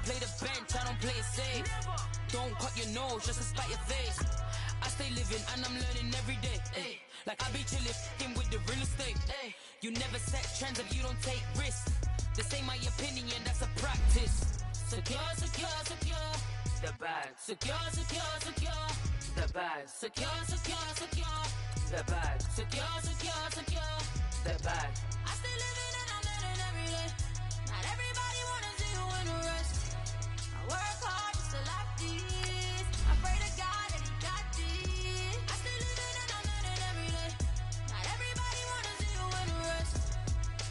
play the bench, I don't play it safe. Don't cut your nose just to spite your face. I stay living and I'm learning every day. Ay. Like I be chillin' with the real estate. Ay. You never set trends if you don't take risks. This ain't my opinion, that's a practice. Secure, secure, secure. The bag. Secure, secure, secure. The bag. Secure, secure, secure. The bag. Secure, secure, secure. The bag. I stay living and I'm learning every day. Not everybody wanna see you in a rush. I work hard just to like this. I pray to God that he got this. I stay living and I'm learning every day. Not everybody wanna see you in a rush.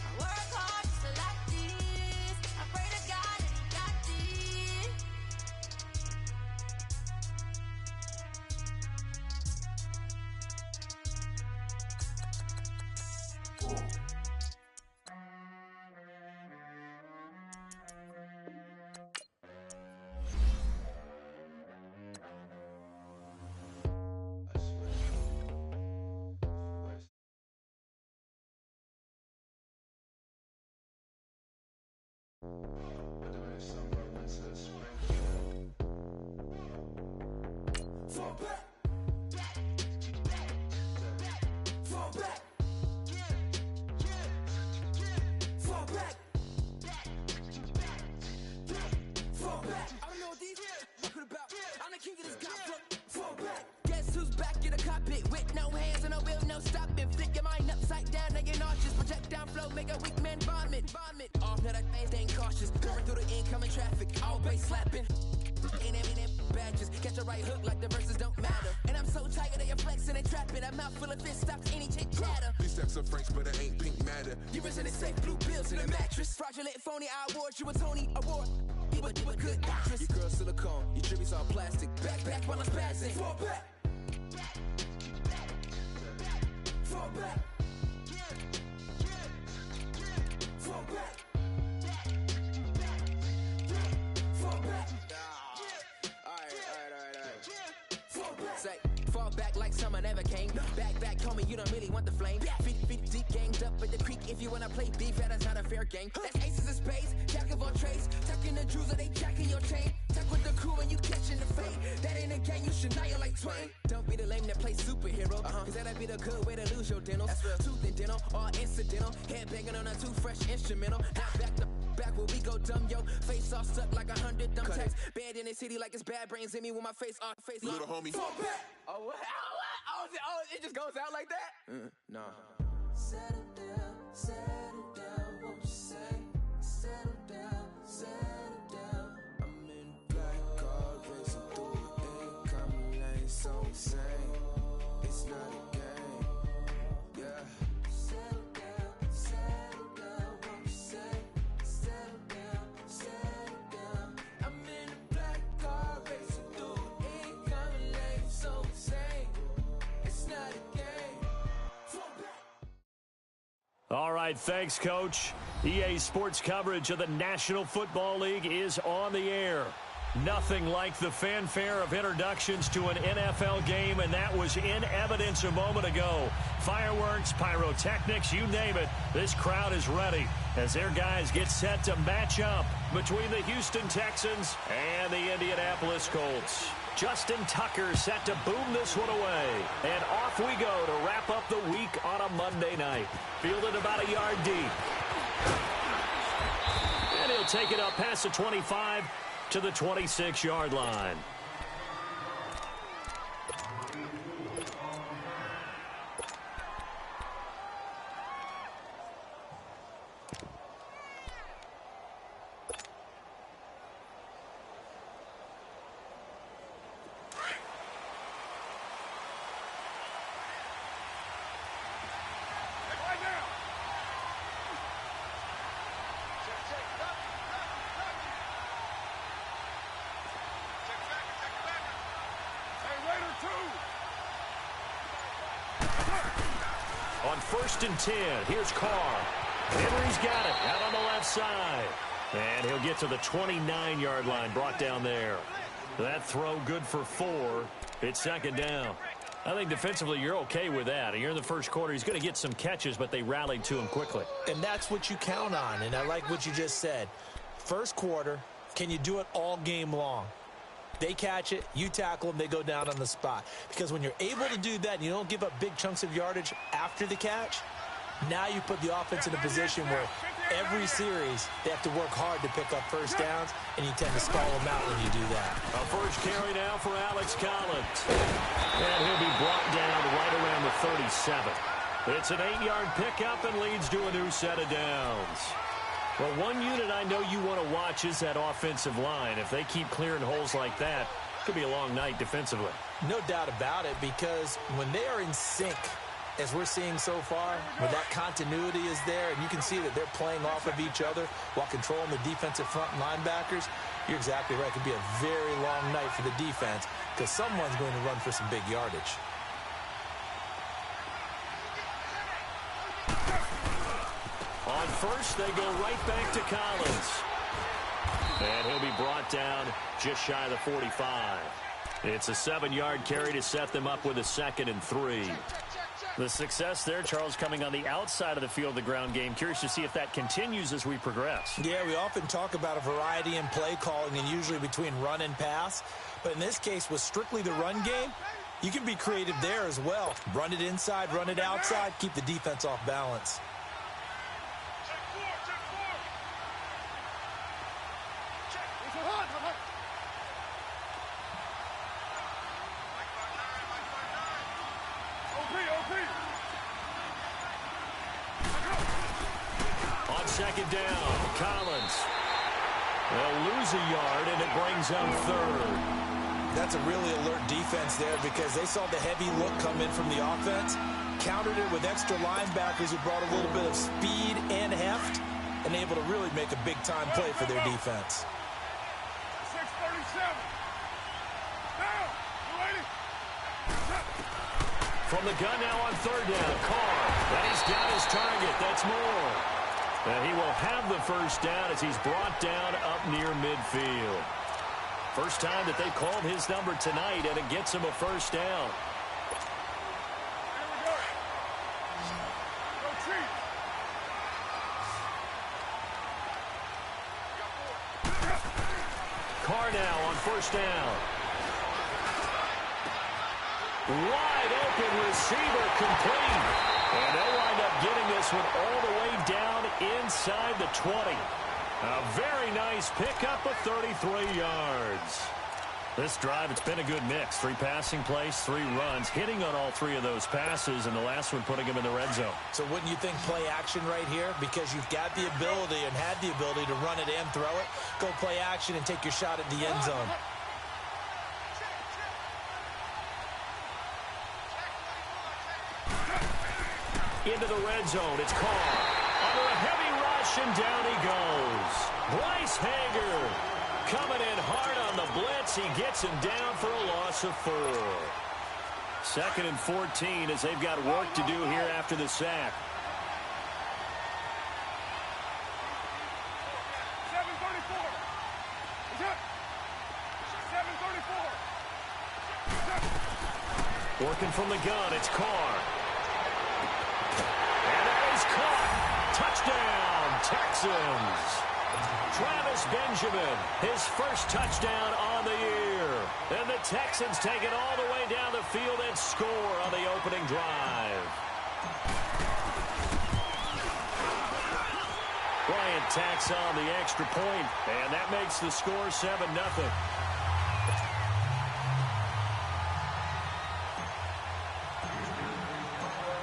I work hard just to like this. I pray to God that he got this. Guess who's back in the cockpit with no hands and no wheel, no stopping. Flip your mind upside down, now you're nauseous. Project down flow, make a weak man vomit. Off, now that man staying cautious. Going through the incoming traffic, all bass slapping. Ain't every damn badges. Catch a right hook like the verses don't matter. And I'm so tired of your flexing and trapping. A mouth full of fist stops any chit chatter. These stacks are French, but it ain't pink matter. You resented safe blue pills in a mattress. Fraudulent phony, I award you a Tony Award. You a good actress. Your girl silicone, your tributes all plastic. Back while I'm spazzing. Fall back. Fall back. Fall back. Fall back. Alright. Say, fall back like summer never came. Back, homie, you don't really want the flame. Feet deep, ganged up at the creek. If you wanna play beef, that is not a fair game. That's aces of spades, jack of all trades. Tucking the jewels or they jacking your chain. Tuck with the crew and you catching the fade. That ain't a game, you should annihilate Twain. Don't be the lame that plays superhero. Cause that'd be the good way to lose your dentals. Tooth and dental, all incidental. Head banging on a too fresh instrumental. Not back to back where we go dumb, yo. Face all stuck like 100 dumb tacks. Banned in the city like it's bad brains in me with my face on face. Little homie. Fall back. Oh, it just goes out like that? Nah. Settle down, won't you say? Settle down. I'm in black car racing through the incoming lane, so insane. It's not a game, yeah. Settle down, won't you say? Settle down. I'm in a black car racing through the incoming lane, so insane. It's not a game. All right, thanks, Coach. EA Sports coverage of the National Football League is on the air. Nothing like the fanfare of introductions to an NFL game, and that was in evidence a moment ago. Fireworks, pyrotechnics, you name it. This crowd is ready as their guys get set to match up between the Houston Texans and the Indianapolis Colts. Justin Tucker set to boom this one away. And off we go to wrap up the week on a Monday night. Fielded about a yard deep. And he'll take it up past the 25 to the 26-yard line. On 1st and 10, here's Carr. Henry's got it out on the left side. And he'll get to the 29-yard line, brought down there. That throw good for 4. It's 2nd down. I think defensively you're okay with that. You're in the first quarter. He's going to get some catches, but they rallied to him quickly. And that's what you count on, and I like what you just said. First quarter, Can you do it all game long? They catch it, you tackle them, they go down on the spot. Because when you're able to do that and you don't give up big chunks of yardage after the catch, now you put the offense in a position where every series they have to work hard to pick up first downs, and you tend to stall them out when you do that. A first carry now for Alex Collins. And he'll be brought down right around the 37. It's an 8-yard pickup and leads to a new set of downs. Well, one unit I know you want to watch is that offensive line. If they keep clearing holes like that, it could be a long night defensively. No doubt about it, because when they are in sync, as we're seeing so far, when that continuity is there, and you can see that they're playing off of each other while controlling the defensive front linebackers, you're exactly right. It could be a very long night for the defense because someone's going to run for some big yardage. On first, they go right back to Collins. And he'll be brought down just shy of the 45. It's a 7-yard carry to set them up with a 2nd and 3. The success there, Charles, coming on the outside of the field, the ground game. Curious to see if that continues as we progress. Yeah, we often talk about a variety in play calling and usually between run and pass. But in this case, with strictly the run game, you can be creative there as well. Run it inside, run it outside, keep the defense off balance. On 2nd down, Collins. They'll lose a yard, and it brings them 3rd. That's a really alert defense there because they saw the heavy look come in from the offense, countered it with extra linebackers who brought a little bit of speed and heft, and able to really make a big-time play for their defense. 637. Now, you ready? From the gun now on 3rd down, Carr. And he's got his target. That's Moore. And he will have the first down as he's brought down up near midfield. First time that they called his number tonight, and it gets him a first down. Carr now on 1st down. Wide open receiver complete. And they'll wind up getting this one all the way down inside the 20. A very nice pickup of 33 yards. This drive, it's been a good mix. 3 passing plays, 3 runs, hitting on all 3 of those passes, and the last one putting him in the red zone. So wouldn't you think play action right here? Because you've got the ability and had the ability to run it and throw it. Go play action and take your shot at the end zone. Into the red zone, it's Carr. Under a heavy rush, and down he goes. Bryce Hager coming in hard on the blitz. He gets him down for a loss of 4. 2nd and 14 as they've got work to do here after the sack. 734. Is it? 734. Working from the gun, it's Carr. And that is caught. Touchdown, Texans. Travis Benjamin, his first touchdown on the year. And the Texans take it all the way down the field and score on the opening drive. Bryant tacks on the extra point, and that makes the score 7-0.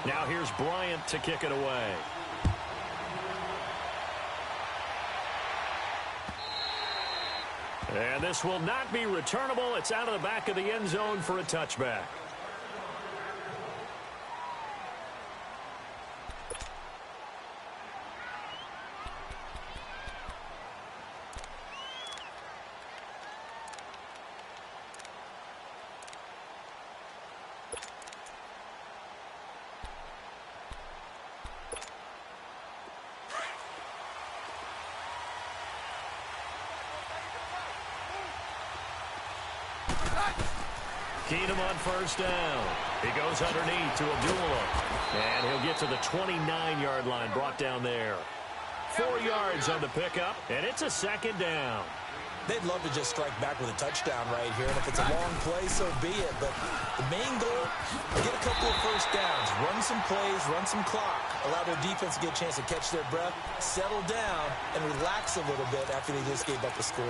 Now here's Bryant to kick it away. And this will not be returnable. It's out of the back of the end zone for a touchback. Keenum on 1st down. He goes underneath to Abdullah. And he'll get to the 29-yard line, brought down there. 4 yards on the pickup, and it's a 2nd down. They'd love to just strike back with a touchdown right here, and if it's a long play, so be it. But the main goal, get a couple of first downs, run some plays, run some clock, allow their defense to get a chance to catch their breath, settle down, and relax a little bit after they just gave up a score.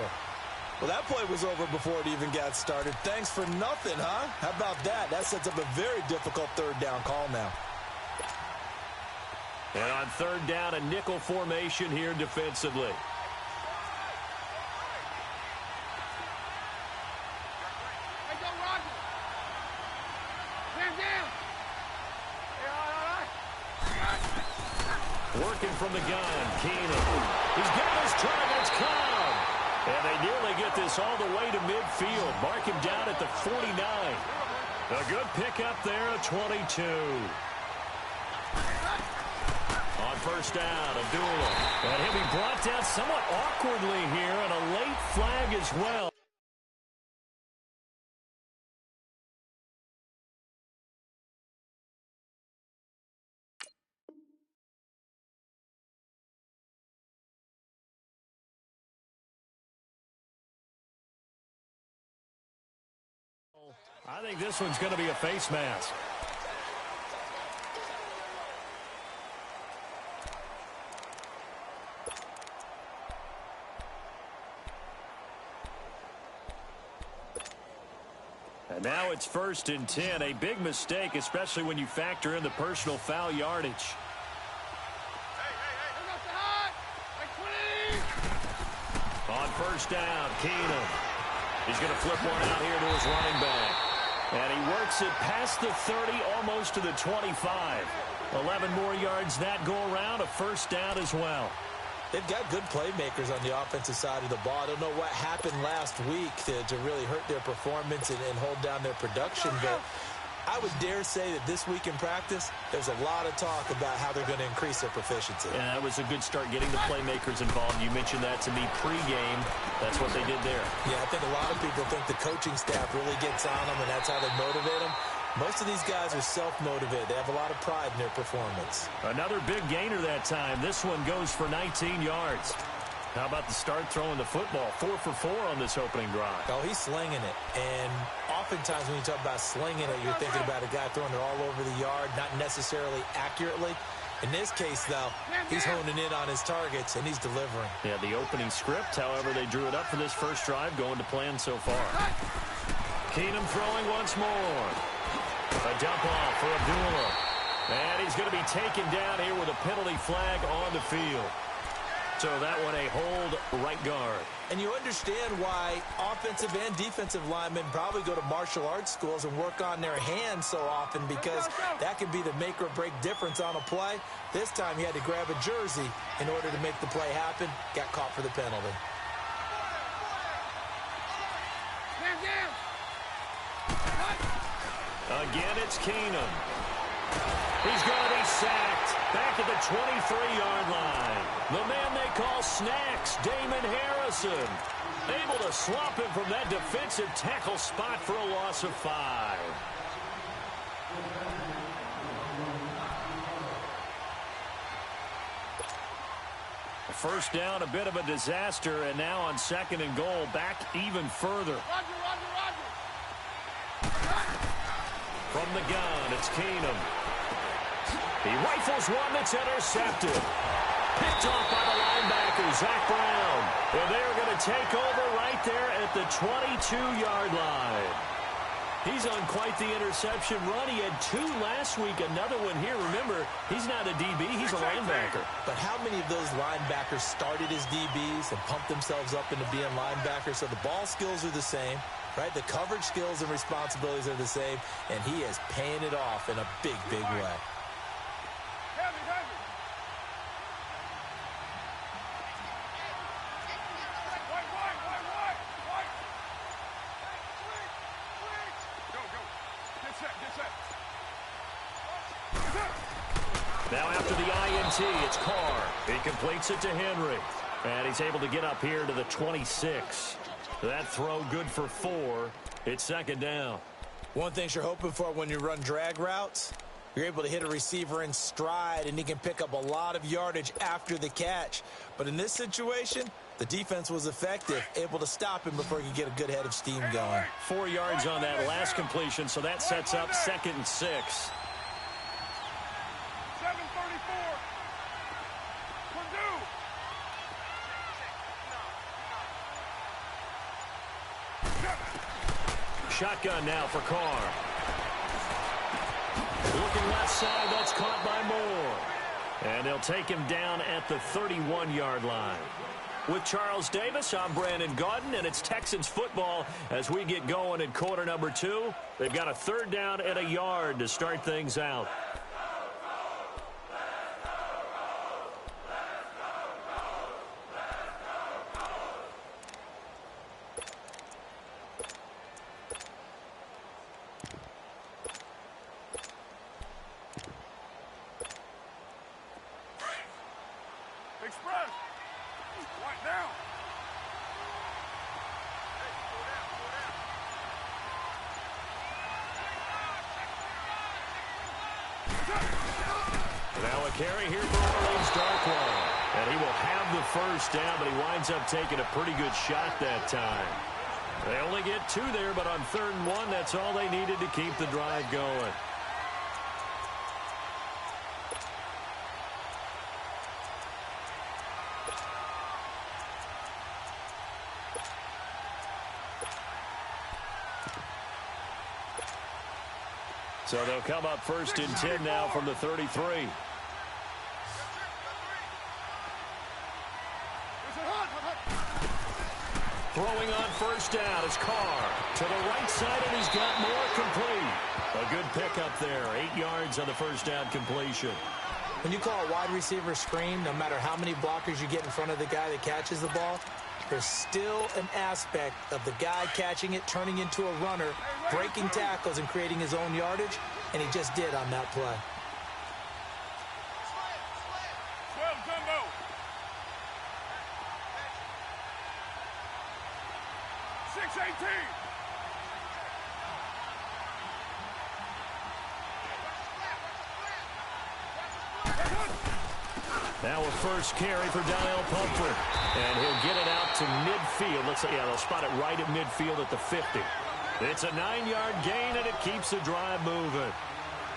Well, that play was over before it even got started. Thanks for nothing, huh? How about that? That sets up a very difficult third down call now. And on third down, a nickel formation here defensively. Working from the gun, Keenan. He's getting his targets come. And they nearly get this all the way to midfield. Mark him down at the 49. A good pickup there, a 22. On first down, Abdullah. And he'll be brought down somewhat awkwardly here, and a late flag as well. I think this one's going to be a face mask. And now it's 1st and 10. A big mistake, especially when you factor in the personal foul yardage. On first down, Keenan. He's going to flip one out here to his running back. And he works it past the 30, almost to the 25. 11 more yards that go around, a first down as well. They've got good playmakers on the offensive side of the ball. I don't know what happened last week to really hurt their performance and hold down their production, but I would dare say that this week in practice, there's a lot of talk about how they're going to increase their proficiency. And that was a good start getting the playmakers involved. You mentioned that to me pregame. That's what they did there. Yeah, I think a lot of people think the coaching staff really gets on them, and that's how they motivate them. Most of these guys are self-motivated. They have a lot of pride in their performance. Another big gainer that time. This one goes for 19 yards. How about the start throwing the football? 4 for 4 on this opening drive. Oh, he's slinging it. And oftentimes when you talk about slinging it, you're thinking about a guy throwing it all over the yard, not necessarily accurately. In this case, though, he's honing in on his targets, and he's delivering. Yeah, the opening script, however, they drew it up for this first drive, going to plan so far. Keenum throwing once more. A dump off for Abdullah. And he's going to be taken down here with a penalty flag on the field. So that one a hold right guard. And you understand why offensive and defensive linemen probably go to martial arts schools and work on their hands so often, because that can be the make or break difference on a play. This time he had to grab a jersey in order to make the play happen. Got caught for the penalty. Again, it's Keenum. He's going to be sacked back at the 23-yard line. The man they call Snacks, Damon Harrison, able to swap him from that defensive tackle spot for a loss of 5. First down, a bit of a disaster, and now on 2nd and goal, back even further. From the gun, it's Keenum. He rifles one that's intercepted. Picked off by the linebacker, Zach Brown. And they're going to take over right there at the 22-yard line. He's on quite the interception run. He had 2 last week, another one here. Remember, he's not a DB, he's a linebacker. But how many of those linebackers started as DBs and pumped themselves up into being linebackers? So the ball skills are the same, right? The coverage skills and responsibilities are the same, and he is paying it off in a big, big way. Now after the INT, it's Carr. He completes it to Henry. And he's able to get up here to the 26. That throw good for 4. It's 2nd down. One thing you're hoping for when you run drag routes, you're able to hit a receiver in stride, and he can pick up a lot of yardage after the catch. But in this situation, The defense was effective, able to stop him before he could get a good head of steam going. 4 yards on that last completion, so that sets up 2nd and 6. 7:34. Purdue. Shotgun now for Carr. Looking left side, that's caught by Moore. And they'll take him down at the 31-yard line. With Charles Davis, I'm Brandon Gaudin, and it's Texans football as we get going in quarter number 2. They've got a 3rd down and a yard to start things out. Express. Right now. Now a carry here for Orleans Darkwa. And he will have the 1st down, but he winds up taking a pretty good shot that time. They only get 2 there, but on 3rd and 1, that's all they needed to keep the drive going. So they'll come up 1st and 10 now from the 33. Throwing on 1st down is Carr. To the right side, and he's got more complete. A good pickup there. 8 yards on the 1st down completion. When you call a wide receiver screen, no matter how many blockers you get in front of the guy that catches the ball, there's still an aspect of the guy catching it, turning into a runner, breaking tackles and creating his own yardage, and he just did on that play. 12 jumbo. 6:18. Now a 1st carry for Donnell Pumphrey. And he'll get it out to midfield. Looks like, yeah, they'll spot it right at midfield at the 50. It's a 9-yard gain, and it keeps the drive moving.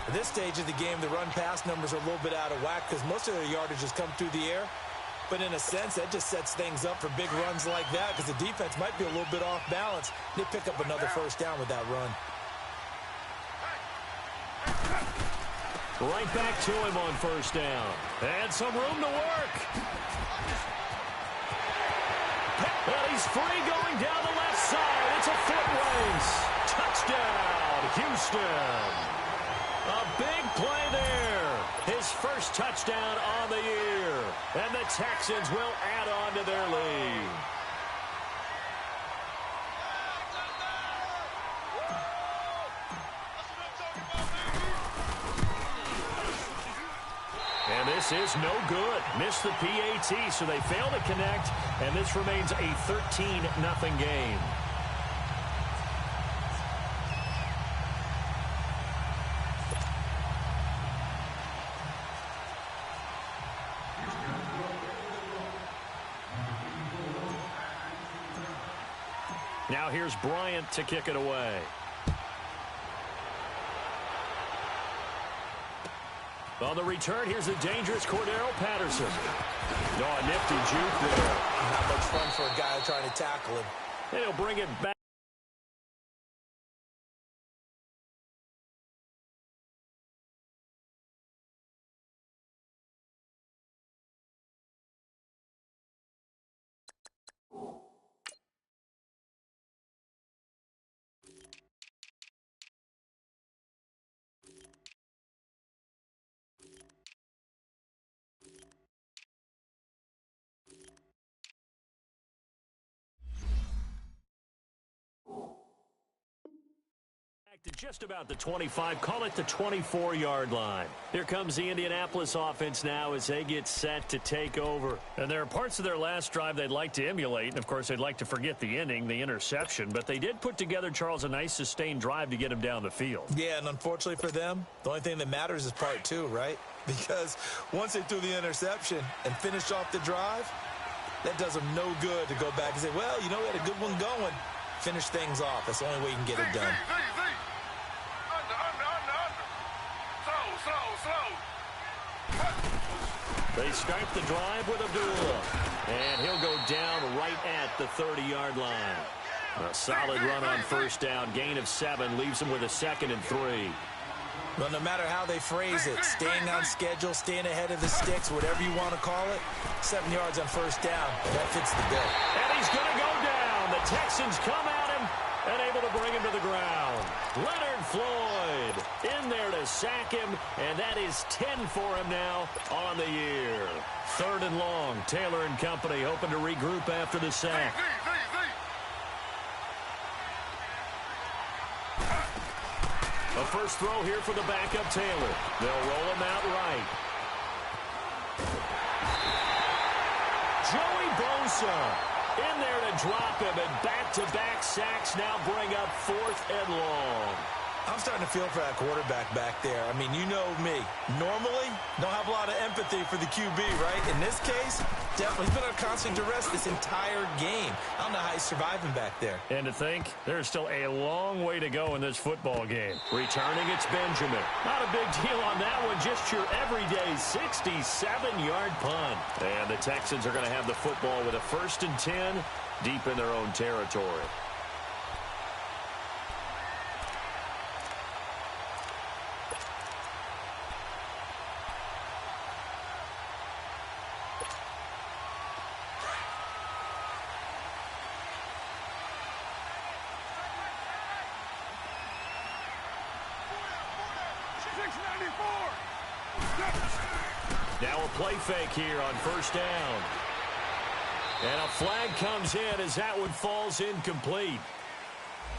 At this stage of the game, the run-pass numbers are a little bit out of whack because most of their yardage has come through the air. But in a sense, that just sets things up for big runs like that because the defense might be a little bit off balance. They pick up another 1st down with that run. Right back to him on 1st down. And some room to work. And he's free going down the left side. It's a foot race. Touchdown, Houston. A big play there. His 1st touchdown on the year. And the Texans will add on to their lead. And this is no good. Missed the PAT, so they fail to connect, and this remains a 13-0 game. Now here's Bryant to kick it away. On the return, here's the dangerous Cordero Patterson. Oh, a nifty juke there. Not much fun for a guy trying to tackle him. And he'll bring it back. To just about the 25, call it the 24-yard line. Here comes the Indianapolis offense now as they get set to take over. And there are parts of their last drive they'd like to emulate. And, of course, they'd like to forget the inning, the interception. But they did put together, Charles, a nice sustained drive to get him down the field. Yeah, and unfortunately for them, the only thing that matters is part 2, right? Because once they threw the interception and finished off the drive, that does them no good to go back and say, well, you know, we had a good one going. Finish things off. That's the only way you can get it done. They start the drive with Abdullah. And he'll go down right at the 30-yard line. A solid run on first down. Gain of 7 leaves him with a 2nd and 3. Well, no matter how they phrase it, staying on schedule, staying ahead of the sticks, whatever you want to call it, 7 yards on first down, that fits the bill. And he's going to go down. The Texans come at him and able to bring him to the ground. Leonard Floyd in there to sack him, and that is 10 for him now on the year. 3rd and long. Taylor and company hoping to regroup after the sack. A first throw here for the backup Taylor. They'll roll him out right. Joey Bosa in there to drop him, and back-to-back sacks now bring up 4th and long. I'm starting to feel for that quarterback back there. I mean, you know me. Normally, don't have a lot of empathy for the QB, right? In this case, definitely. He's been on constant duress this entire game. I don't know how he's surviving back there. And to think, there's still a long way to go in this football game. Returning, it's Benjamin. Not a big deal on that one. Just your everyday 67-yard punt. And the Texans are going to have the football with a 1st and 10 deep in their own territory. Now a play fake here on first down. And a flag comes in as that one falls incomplete.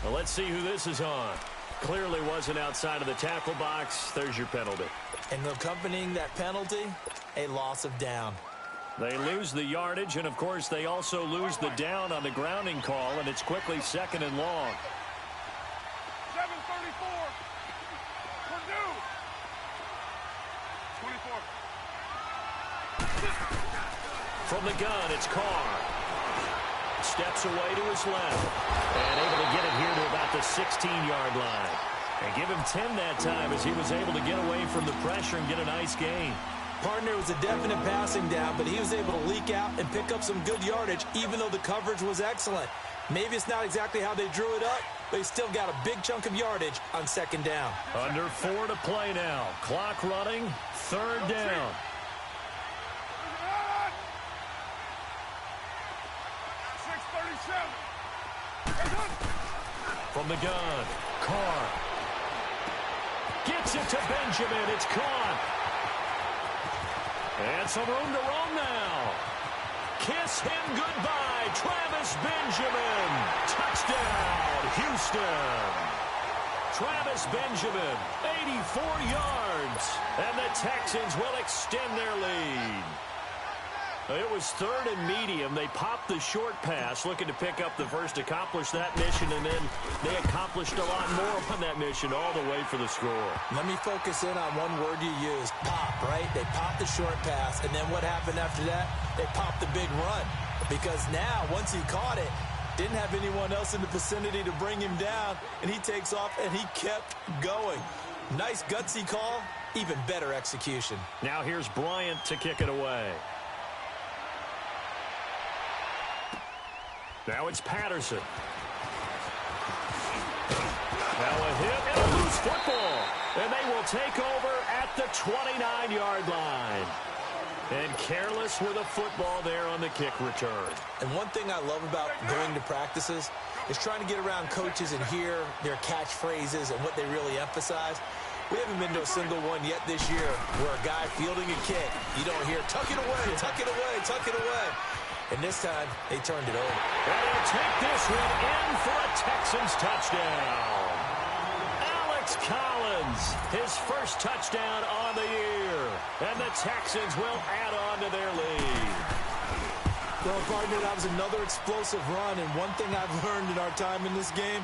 Well, let's see who this is on. Clearly wasn't outside of the tackle box. There's your penalty. And accompanying that penalty, a loss of down. They lose the yardage, and, of course, they also lose the down on the grounding call, and it's quickly 2nd and long. 7:34. Purdue. 24. From the gun, it's Carr. Steps away to his left. And able to get it here to about the 16-yard line. And give him 10 that time as he was able to get away from the pressure and get a nice gain. Partner was a definite passing down, but he was able to leak out and pick up some good yardage, even though the coverage was excellent. Maybe it's not exactly how they drew it up, but he still got a big chunk of yardage on 2nd down. Under 4 to play now. Clock running. 3rd down. From the gun, Carr gets it to Benjamin. It's caught. And some room to roam now. Kiss him goodbye, Travis Benjamin. Touchdown, Houston. Travis Benjamin, 84 yards. And the Texans will extend their lead. It was 3rd and medium. They popped the short pass, looking to pick up the first, accomplish that mission, and then they accomplished a lot more on that mission all the way for the score. Let me focus in on one word you used, pop, right? They popped the short pass, and then what happened after that? They popped the big run. Because now, once he caught it, didn't have anyone else in the vicinity to bring him down, and he takes off, and he kept going. Nice gutsy call, even better execution. Now here's Bryant to kick it away. Now it's Patterson. Now a hit and a loose football. And they will take over at the 29-yard line. And careless with a football there on the kick return. And one thing I love about going to practices is trying to get around coaches and hear their catchphrases and what they really emphasize. We haven't been to a single one yet this year where a guy fielding a kick, you don't hear, tuck it away, tuck it away, tuck it away. And this time, they turned it over. And he'll take this one in for a Texans touchdown. Alex Collins, his first touchdown on the year. And the Texans will add on to their lead. Well, partner, that was another explosive run. And one thing I've learned in our time in this game,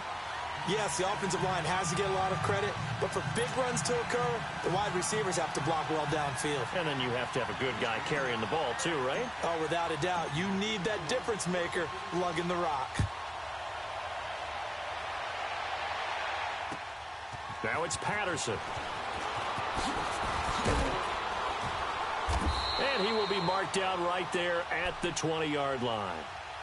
Yes, the offensive line has to get a lot of credit, but for big runs to occur, the wide receivers have to block well downfield. And then you have to have a good guy carrying the ball too, right? Oh, without a doubt. You need that difference maker lugging the rock. Now it's Patterson. And he will be marked down right there at the 20-yard line.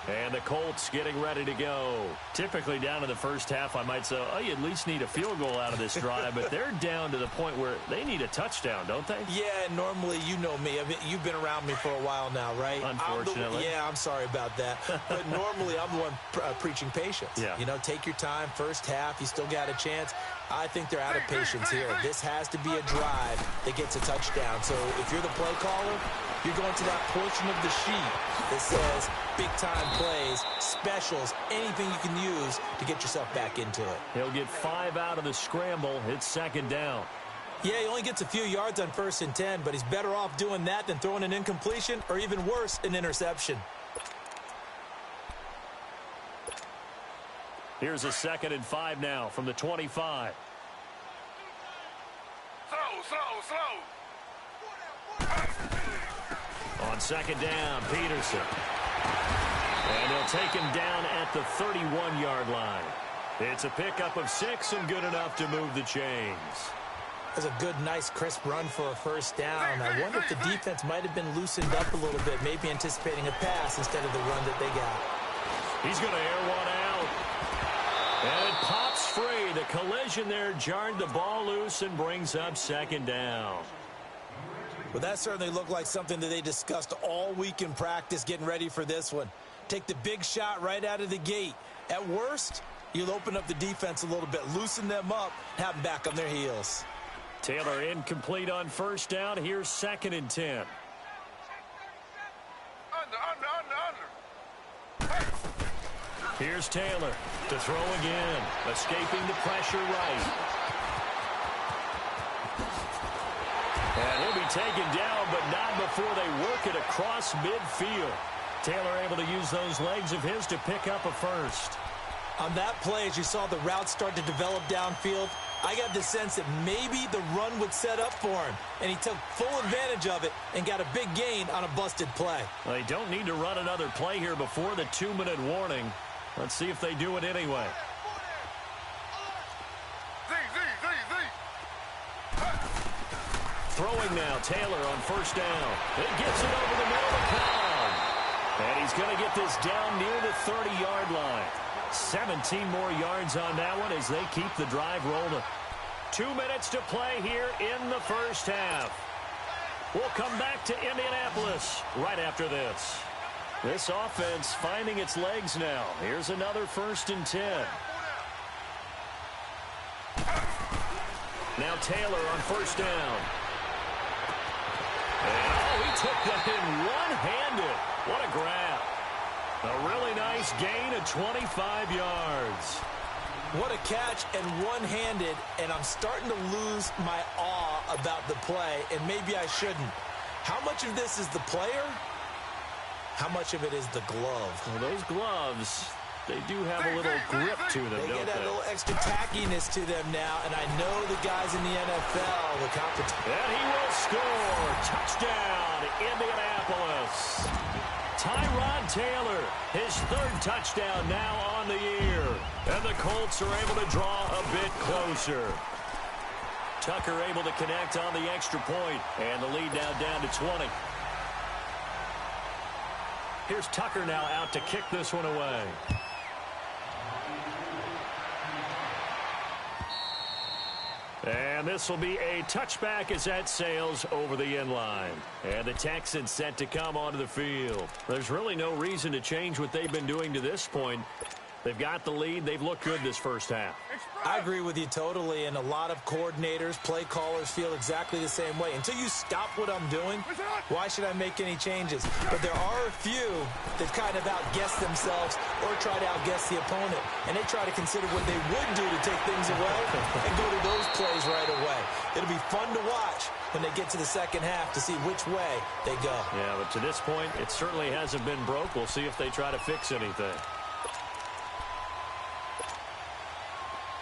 And the Colts getting ready to go. Typically down in the first half, I might say, oh, you at least need a field goal out of this drive. But they're down to the point where they need a touchdown, don't they? Yeah, normally, you know me. I mean, you've been around me for a while now, right? Unfortunately. I'm sorry about that. But normally, I'm the one preaching patience. Yeah. You know, take your time. First half, you still got a chance. I think they're out of patience here. This has to be a drive that gets a touchdown. So if you're the play caller, you're going to that portion of the sheet that says big-time plays, specials, anything you can use to get yourself back into it. He'll get 5 out of the scramble. It's second down. Yeah, he only gets a few yards on 1st and 10, but he's better off doing that than throwing an incompletion or even worse, an interception. Here's a 2nd and 5 now from the 25. On 2nd down, Peterson. And they'll take him down at the 31-yard line. It's a pickup of 6 and good enough to move the chains. That's a good, nice, crisp run for a first down. I wonder if the defense might have been loosened up a little bit, maybe anticipating a pass instead of the run that they got. He's going to air one out. And it pops free. The collision there jarred the ball loose and brings up 2nd down. Well, that certainly looked like something that they discussed all week in practice getting ready for this one. Take the big shot right out of the gate. At worst, you'll open up the defense a little bit, loosen them up, have them back on their heels. Taylor incomplete on 1st down. Here's 2nd and 10. Here's Taylor to throw again, escaping the pressure right. And he'll be taken down, but not before they work it across midfield. Taylor able to use those legs of his to pick up a first. On that play, as you saw the route start to develop downfield, I got the sense that maybe the run would set up for him, and he took full advantage of it and got a big gain on a busted play. Well, they don't need to run another play here before the 2-minute warning. Let's see if they do it anyway. Throwing now, Taylor on 1st down. It gets it over the middle of the pound. And he's going to get this down near the 30-yard line. 17 more yards on that one as they keep the drive rolling. 2 minutes to play here in the first half. We'll come back to Indianapolis right after this. This offense finding its legs now. Here's another 1st and 10. Now Taylor on 1st down. And he took that in one-handed. What a grab. A really nice gain of 25 yards. What a catch and one-handed, and I'm starting to lose my awe about the play, and maybe I shouldn't. How much of this is the player? How much of it is the glove? Well, those gloves, they do have a little grip to them, they don't get a they? little extra tackiness to them now, and I know the guys in the NFL, the competition. And he will score. Touchdown, Indianapolis. Tyrod Taylor, his 3rd touchdown now on the year. And the Colts are able to draw a bit closer. Tucker able to connect on the extra point, and the lead now down to 20. Here's Tucker now out to kick this one away. And this will be a touchback as that sails over the end line. And the Texans set to come onto the field. There's really no reason to change what they've been doing to this point. They've got the lead. They've looked good this first half. I agree with you totally, and a lot of coordinators, play callers feel exactly the same way. Until you stop what I'm doing, why should I make any changes? But there are a few that kind of outguess themselves or try to outguess the opponent, and they try to consider what they would do to take things away and go to those plays right away. It'll be fun to watch when they get to the second half to see which way they go. Yeah, but to this point, it certainly hasn't been broke. We'll see if they try to fix anything.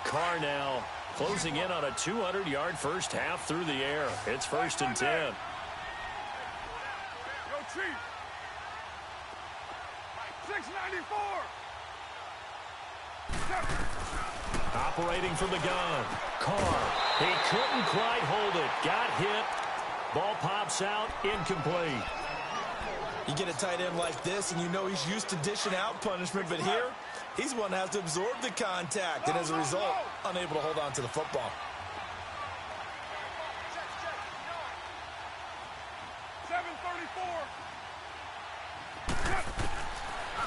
Carr now closing in on a 200-yard first half through the air. It's 1st and 10. Yo, Chief. 694. Operating from the gun. Carr. He couldn't quite hold it. Got hit. Ball pops out. Incomplete. You get a tight end like this, and you know he's used to dishing out punishment, but here, he's one that has to absorb the contact, and as a result, unable to hold on to the football. 734.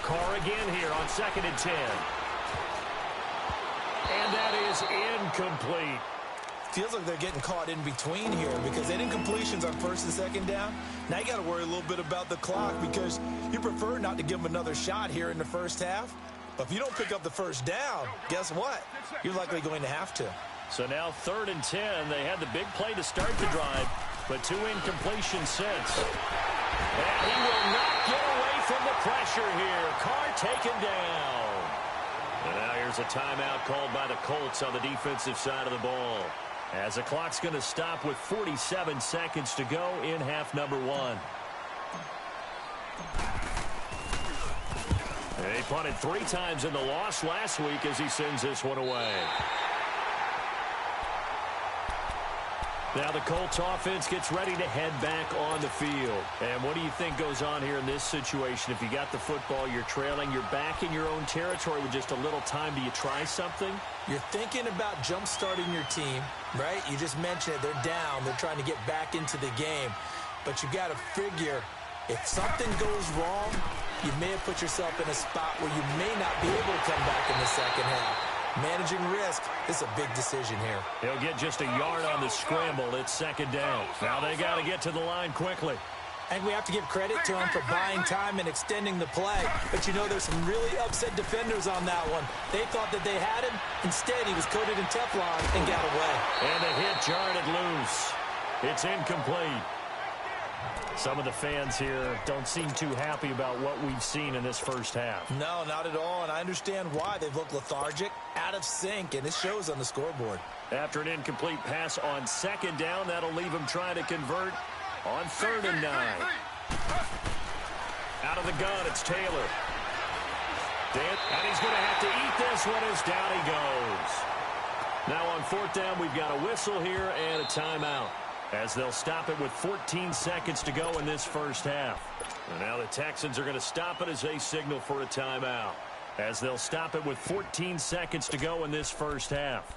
Carr again here on 2nd and 10. And that is incomplete. Feels like they're getting caught in between here because they didn't completions on 1st and 2nd down. Now you got to worry a little bit about the clock because you prefer not to give them another shot here in the first half. But if you don't pick up the first down, guess what? You're likely going to have to. So now 3rd and 10. They had the big play to start the drive, but 2 incompletions since. And he will not get away from the pressure here. Carr taken down. And now here's a timeout called by the Colts on the defensive side of the ball, as the clock's going to stop with 47 seconds to go in half number 1. And he punted 3 times in the loss last week as he sends this one away. Now the Colts offense gets ready to head back on the field. And what do you think goes on here in this situation? If you got the football, you're trailing, you're back in your own territory with just a little time. Do you try something? You're thinking about jump-starting your team, right? You just mentioned it. They're down. They're trying to get back into the game. But you got to figure if something goes wrong, you may have put yourself in a spot where you may not be able to come back in the second half. Managing risk is a big decision here. He'll get just a yard on the scramble. It's 2nd down. Now they got to get to the line quickly. And we have to give credit to him for buying time and extending the play. But you know there's some really upset defenders on that one. They thought that they had him. Instead, he was coated in Teflon and got away. And the hit jarred it loose. It's incomplete. Some of the fans here don't seem too happy about what we've seen in this first half. No, not at all, and I understand why. They've looked lethargic, out of sync, and it shows on the scoreboard. After an incomplete pass on 2nd down, that'll leave him trying to convert on 3rd and 9. Out of the gun, it's Taylor. And he's going to have to eat this one as down he goes. Now on 4th down, we've got a whistle here and a timeout, as they'll stop it with 14 seconds to go in this first half. And now the Texans are going to stop it as they signal for a timeout, as they'll stop it with 14 seconds to go in this first half.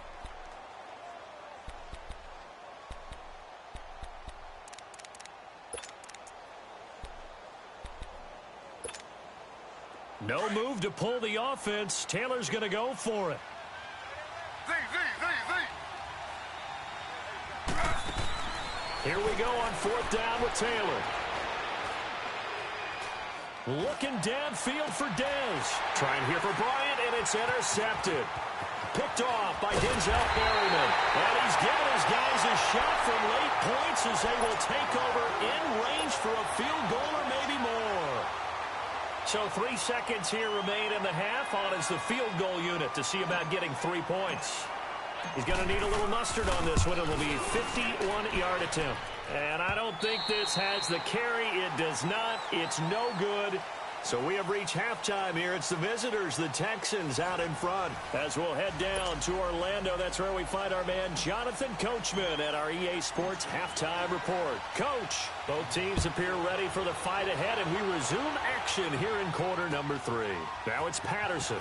No move to pull the offense. Taylor's going to go for it. Here we go on 4th down with Taylor. Looking downfield for Dez. Trying here for Bryant, and it's intercepted. Picked off by Denzel Perryman. And he's given his guys a shot from late points as they will take over in range for a field goal or maybe more. So 3 seconds here remain in the half. On is the field goal unit to see about getting 3 points. He's going to need a little mustard on this one. It will be a 51-yard attempt. And I don't think this has the carry. It does not. It's no good. So we have reached halftime here. It's the visitors, the Texans, out in front. As we'll head down to Orlando, that's where we find our man Jonathan Coachman at our EA Sports Halftime Report. Coach, both teams appear ready for the fight ahead, and we resume action here in quarter number 3. Now it's Patterson.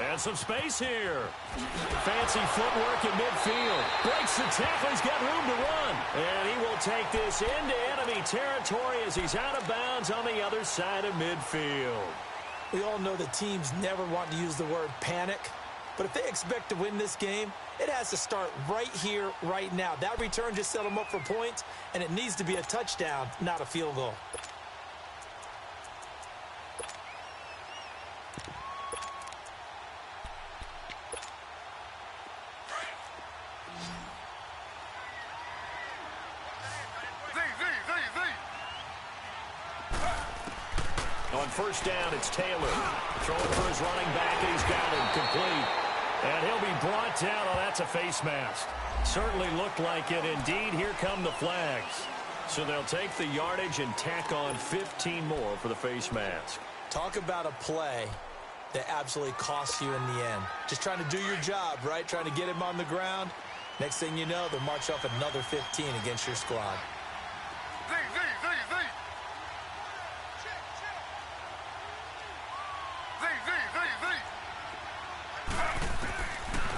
And some space here. Fancy footwork in midfield. Breaks the tackle. He's got room to run. And he will take this into enemy territory as he's out of bounds on the other side of midfield. We all know that teams never want to use the word panic. But if they expect to win this game, it has to start right here, right now. That return just set them up for points, and it needs to be a touchdown, not a field goal. On first down, it's Taylor. Throwing for his running back, and he's got him complete. And he'll be brought down. Oh, that's a face mask. Certainly looked like it. Indeed, here come the flags. So they'll take the yardage and tack on 15 more for the face mask. Talk about a play that absolutely costs you in the end. Just trying to do your job, right? Trying to get him on the ground. Next thing you know, they'll march off another 15 against your squad.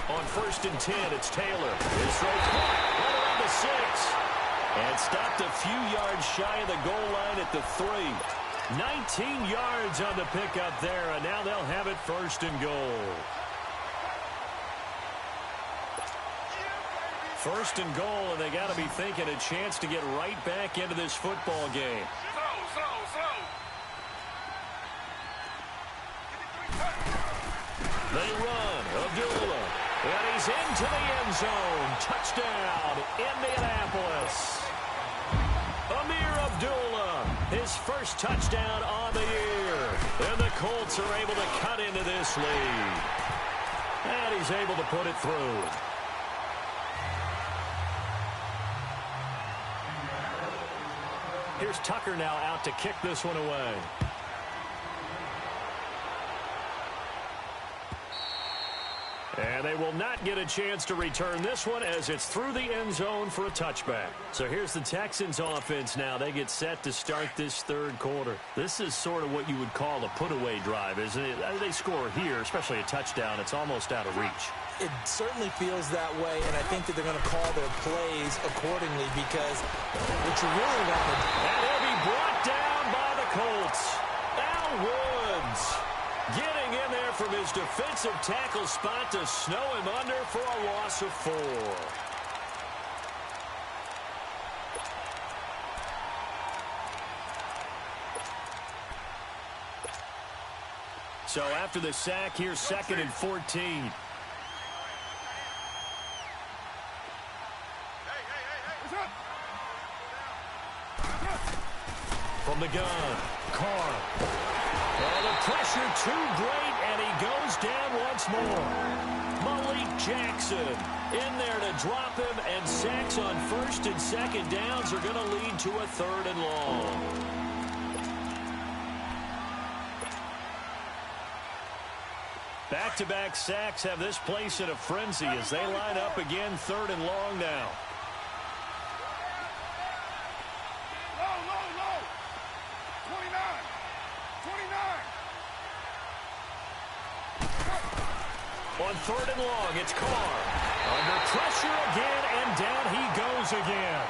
On first and 10, it's Taylor. His throw caught right around the 6. And stopped a few yards shy of the goal line at the 3. 19 yards on the pickup there, and now they'll have it first and goal. First and goal, and they got to be thinking a chance to get right back into this football game. Slow. They run. Abdullah. And he's into the end zone. Touchdown, Indianapolis. Amir Abdullah, his first touchdown on the year. And the Colts are able to cut into this lead. And he's able to put it through. Here's Tucker now out to kick this one away. And they will not get a chance to return this one as it's through the end zone for a touchback. So here's the Texans offense now. They get set to start this third quarter. This is sort of what you would call a put-away drive, isn't it? They score here, especially a touchdown. It's almost out of reach. It certainly feels that way, and I think that they're going to call their plays accordingly because what you really want to do... And he'll be brought down by the Colts. Al Woods getting in there from his defensive tackle spot to snow him under for a loss of 4. So after the sack, here's 2nd and 14. From the gun, Carr. Oh, the pressure too great, and he goes down once more. Malik Jackson in there to drop him, and sacks on 1st and 2nd downs are going to lead to a 3rd and long. Back-to-back sacks have this place in a frenzy as they line up again 3rd and long now. Low. 29. On 3rd and long, it's Carr. Under pressure again, and down he goes again.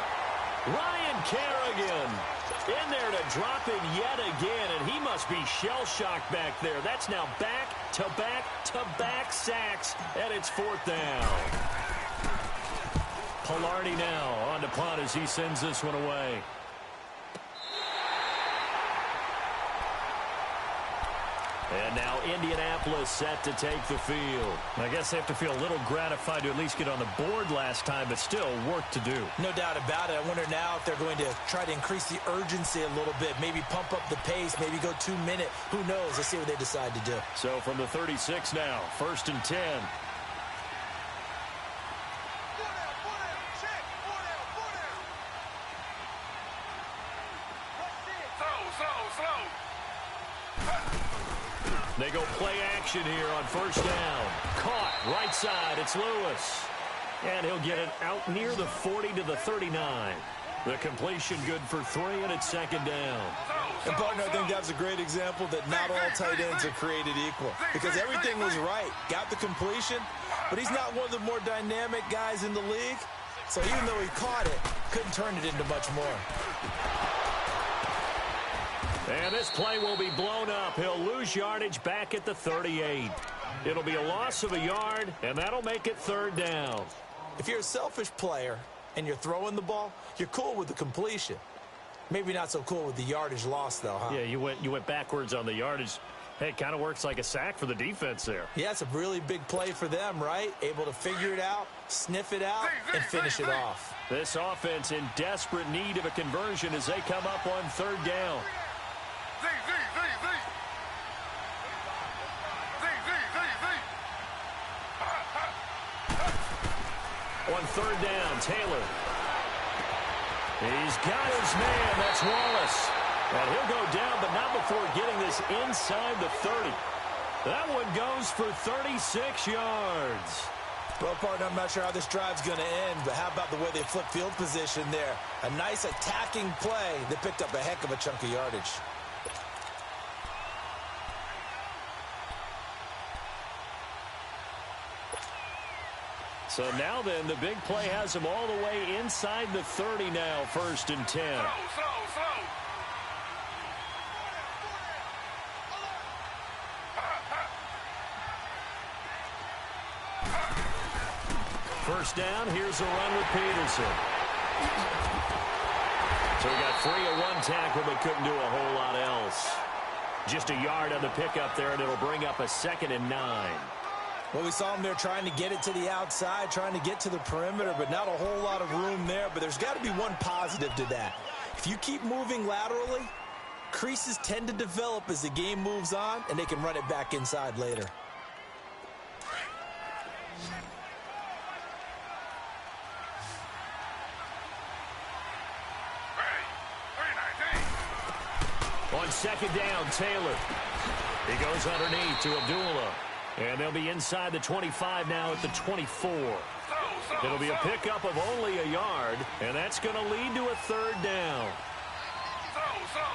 Ryan Kerrigan in there to drop him yet again, and he must be shell-shocked back there. That's now back-to-back-to-back sacks, and it's 4th down. Pilardi now on to punt as he sends this one away. And now Indianapolis set to take the field. I guess they have to feel a little gratified to at least get on the board last time, but still work to do. No doubt about it. I wonder now if they're going to try to increase the urgency a little bit, maybe pump up the pace, maybe go 2-minute. Who knows? Let's see what they decide to do. So from the 36 now, 1st and 10. They go play action here on 1st down. Caught right side. It's Lewis. And he'll get it out near the 40 to the 39. The completion good for 3, and it's 2nd down. And, partner, I think that's a great example that not all tight ends are created equal. Because everything was right. Got the completion, but he's not one of the more dynamic guys in the league. So even though he caught it, couldn't turn it into much more. And this play will be blown up. He'll lose yardage back at the 38. It'll be a loss of a yard, and that'll make it 3rd down. If you're a selfish player and you're throwing the ball, you're cool with the completion. Maybe not so cool with the yardage loss, though, huh? Yeah, you went backwards on the yardage. Hey, it kind of works like a sack for the defense there. Yeah, it's a really big play for them, right? Able to figure it out, sniff it out, and finish it off. This offense in desperate need of a conversion as they come up on 3rd down. On third down, Taylor. He's got his man. That's Wallace. And he'll go down, but not before getting this inside the 30. That one goes for 36 yards. Well, partner, I'm not sure how this drive's going to end, but how about the way they flip field position there? A nice attacking play that picked up a heck of a chunk of yardage. So now then, the big play has him all the way inside the 30 now, 1st and 10. Slow. First down, here's a run with Peterson. So he got free of one tackle, but couldn't do a whole lot else. Just a yard on the pickup there, and it'll bring up a 2nd and 9. Well, we saw him there trying to get it to the outside, trying to get to the perimeter, but not a whole lot of room there. But there's got to be one positive to that. If you keep moving laterally, creases tend to develop as the game moves on, and they can run it back inside later. On 2nd down, Taylor. He goes underneath to Abdullah. And they'll be inside the 25 now at the 24. It'll be a pickup of only a yard, and that's going to lead to a 3rd down. Slow.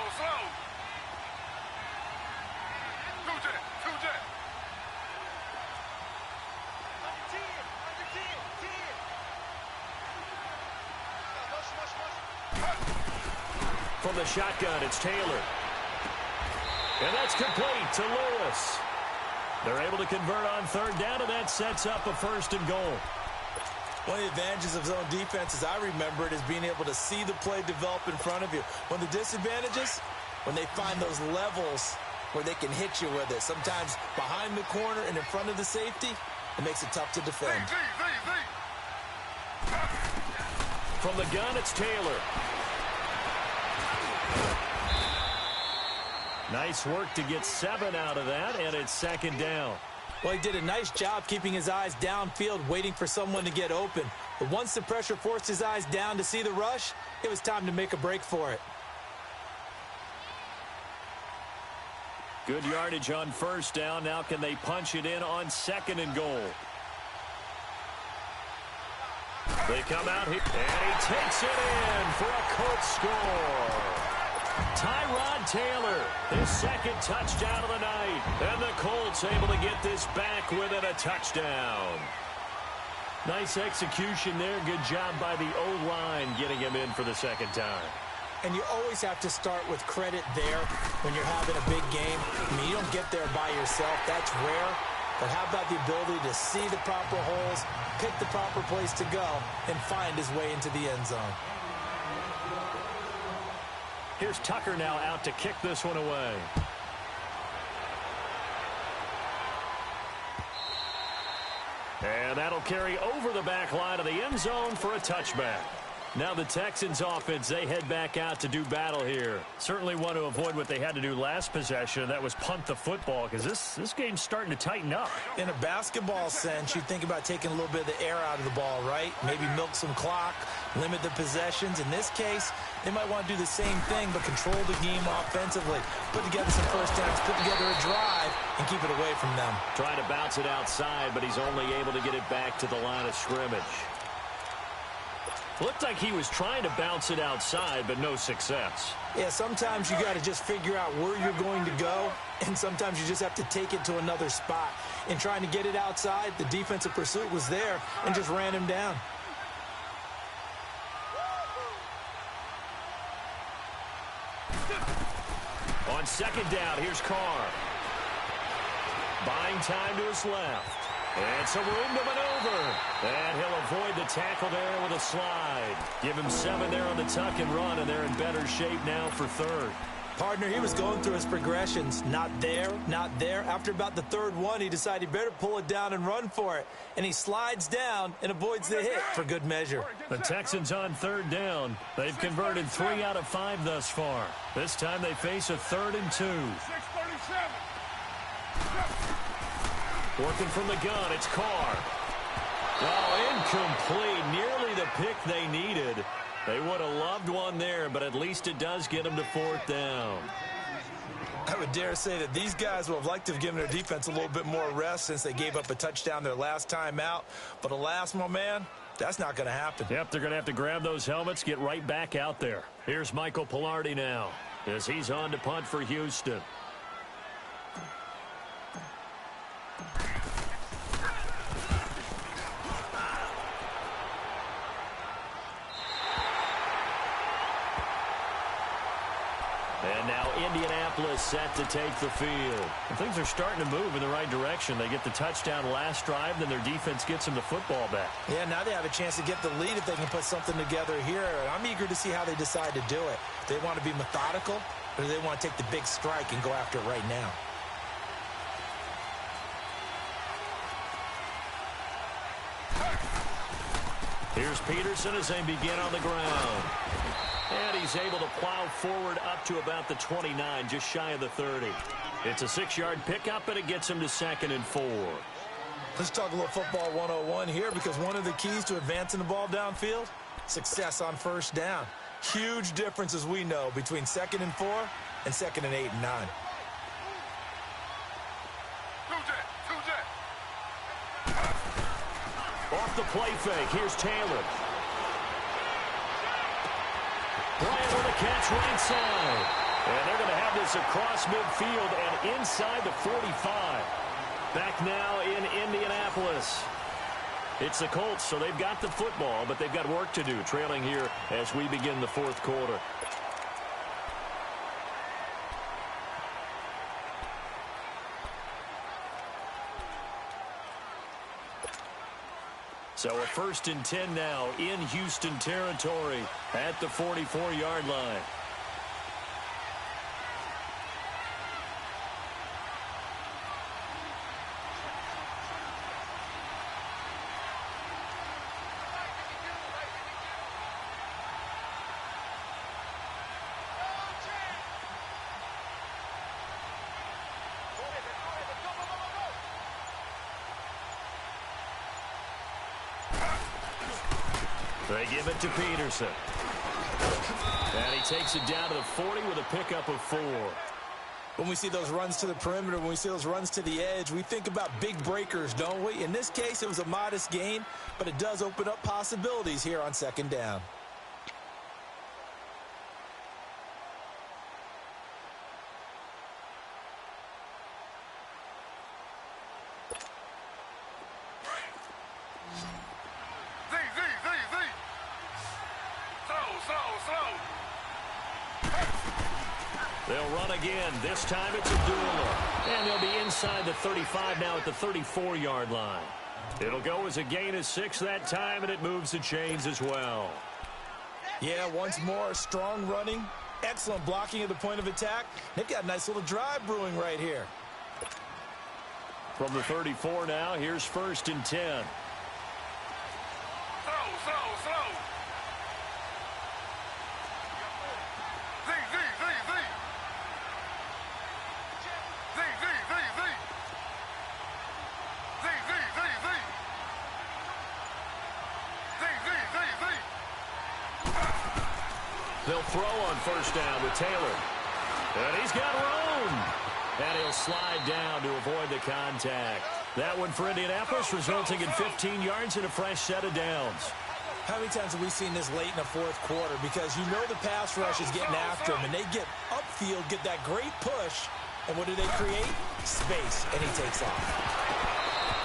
2 jet. From the shotgun, it's Taylor. And that's complete to Lewis. They're able to convert on 3rd down, and that sets up a 1st and goal. One of the advantages of zone defense, as I remember it, is being able to see the play develop in front of you. One of the disadvantages, when they find those levels where they can hit you with it. Sometimes behind the corner and in front of the safety, it makes it tough to defend. From the gun, it's Taylor. Nice work to get 7 out of that, and it's 2nd down. Well, he did a nice job keeping his eyes downfield, waiting for someone to get open. But once the pressure forced his eyes down to see the rush, it was time to make a break for it. Good yardage on 1st down. Now can they punch it in on 2nd and goal? They come out here, and he takes it in for a Colts score. Tyrod Taylor, his 2nd touchdown of the night. And the Colts able to get this back within a touchdown. Nice execution there. Good job by the O-line getting him in for the 2nd time. And you always have to start with credit there when you're having a big game. I mean, you don't get there by yourself. That's rare. But how about the ability to see the proper holes, pick the proper place to go, and find his way into the end zone? Here's Tucker now out to kick this one away. And that'll carry over the back line of the end zone for a touchback. Now the Texans offense, they head back out to do battle here. Certainly want to avoid what they had to do last possession. That was punt the football, because this game's starting to tighten up. In a basketball sense, you think about taking a little bit of the air out of the ball, right? Maybe milk some clock, limit the possessions. In this case, they might want to do the same thing, but control the game offensively. Put together some first downs, put together a drive, and keep it away from them. Trying to bounce it outside, but he's only able to get it back to the line of scrimmage. Looked like he was trying to bounce it outside, but no success. Yeah, sometimes you got to just figure out where you're going to go, and sometimes you just have to take it to another spot. In trying to get it outside, the defensive pursuit was there and just ran him down. On 2nd down, here's Carr. Buying time to his left. And some room to maneuver. And he'll avoid the tackle there with a slide. Give him 7 there on the tuck and run, and they're in better shape now for 3rd. Partner, he was going through his progressions. Not there, not there. After about the 3rd one, he decided he better pull it down and run for it. And he slides down and avoids the hit for good measure. The Texans on 3rd down. They've converted 3 out of 5 thus far. This time they face a 3rd and 2. 6:37. Working from the gun, it's Carr. Oh, incomplete. Nearly the pick they needed. They would have loved one there, but at least it does get them to fourth down. I would dare say that these guys would have liked to have given their defense a little bit more rest since they gave up a touchdown their last time out. But alas, my man, that's not going to happen. Yep, they're going to have to grab those helmets, get right back out there. Here's Michael Pilardi now as he's on to punt for Houston. And now Indianapolis set to take the field. And things are starting to move in the right direction. They get the touchdown last drive, then their defense gets them the football back. Yeah, now they have a chance to get the lead if they can put something together here. And I'm eager to see how they decide to do it. Do they want to be methodical, or do they want to take the big strike and go after it right now? Here's Peterson as they begin on the ground. And he's able to plow forward up to about the 29, just shy of the 30. It's a 6-yard pickup, and it gets him to 2nd and 4. Let's talk a little football 101 here, because one of the keys to advancing the ball downfield, success on first down. Huge difference, as we know, between 2nd and 4 and 2nd and 8 and 9. Off the play fake, here's Taylor. Bryant with a catch right side. And they're going to have this across midfield and inside the 45. Back now in Indianapolis. It's the Colts, so they've got the football, but they've got work to do, trailing here as we begin the fourth quarter. So a 1st and 10 now in Houston territory at the 44-yard line. They give it to Peterson. And he takes it down to the 40 with a pickup of 4. When we see those runs to the perimeter, when we see those runs to the edge, we think about big breakers, don't we? In this case, it was a modest gain, but it does open up possibilities here on 2nd down. They'll run again. This time it's Abdullah. And they'll be inside the 35 now at the 34-yard line. It'll go as a gain of 6 that time, and it moves the chains as well. Yeah, once more, strong running, excellent blocking at the point of attack. They've got a nice little drive brewing right here. From the 34 now, here's 1st and 10. They'll throw on 1st down with Taylor. And he's got room. And he'll slide down to avoid the contact. That one for Indianapolis, resulting in 15 yards and a fresh set of downs. How many times have we seen this late in the fourth quarter? Because you know the pass rush is getting after him, and they get upfield, get that great push, and what do they create? Space, and he takes off.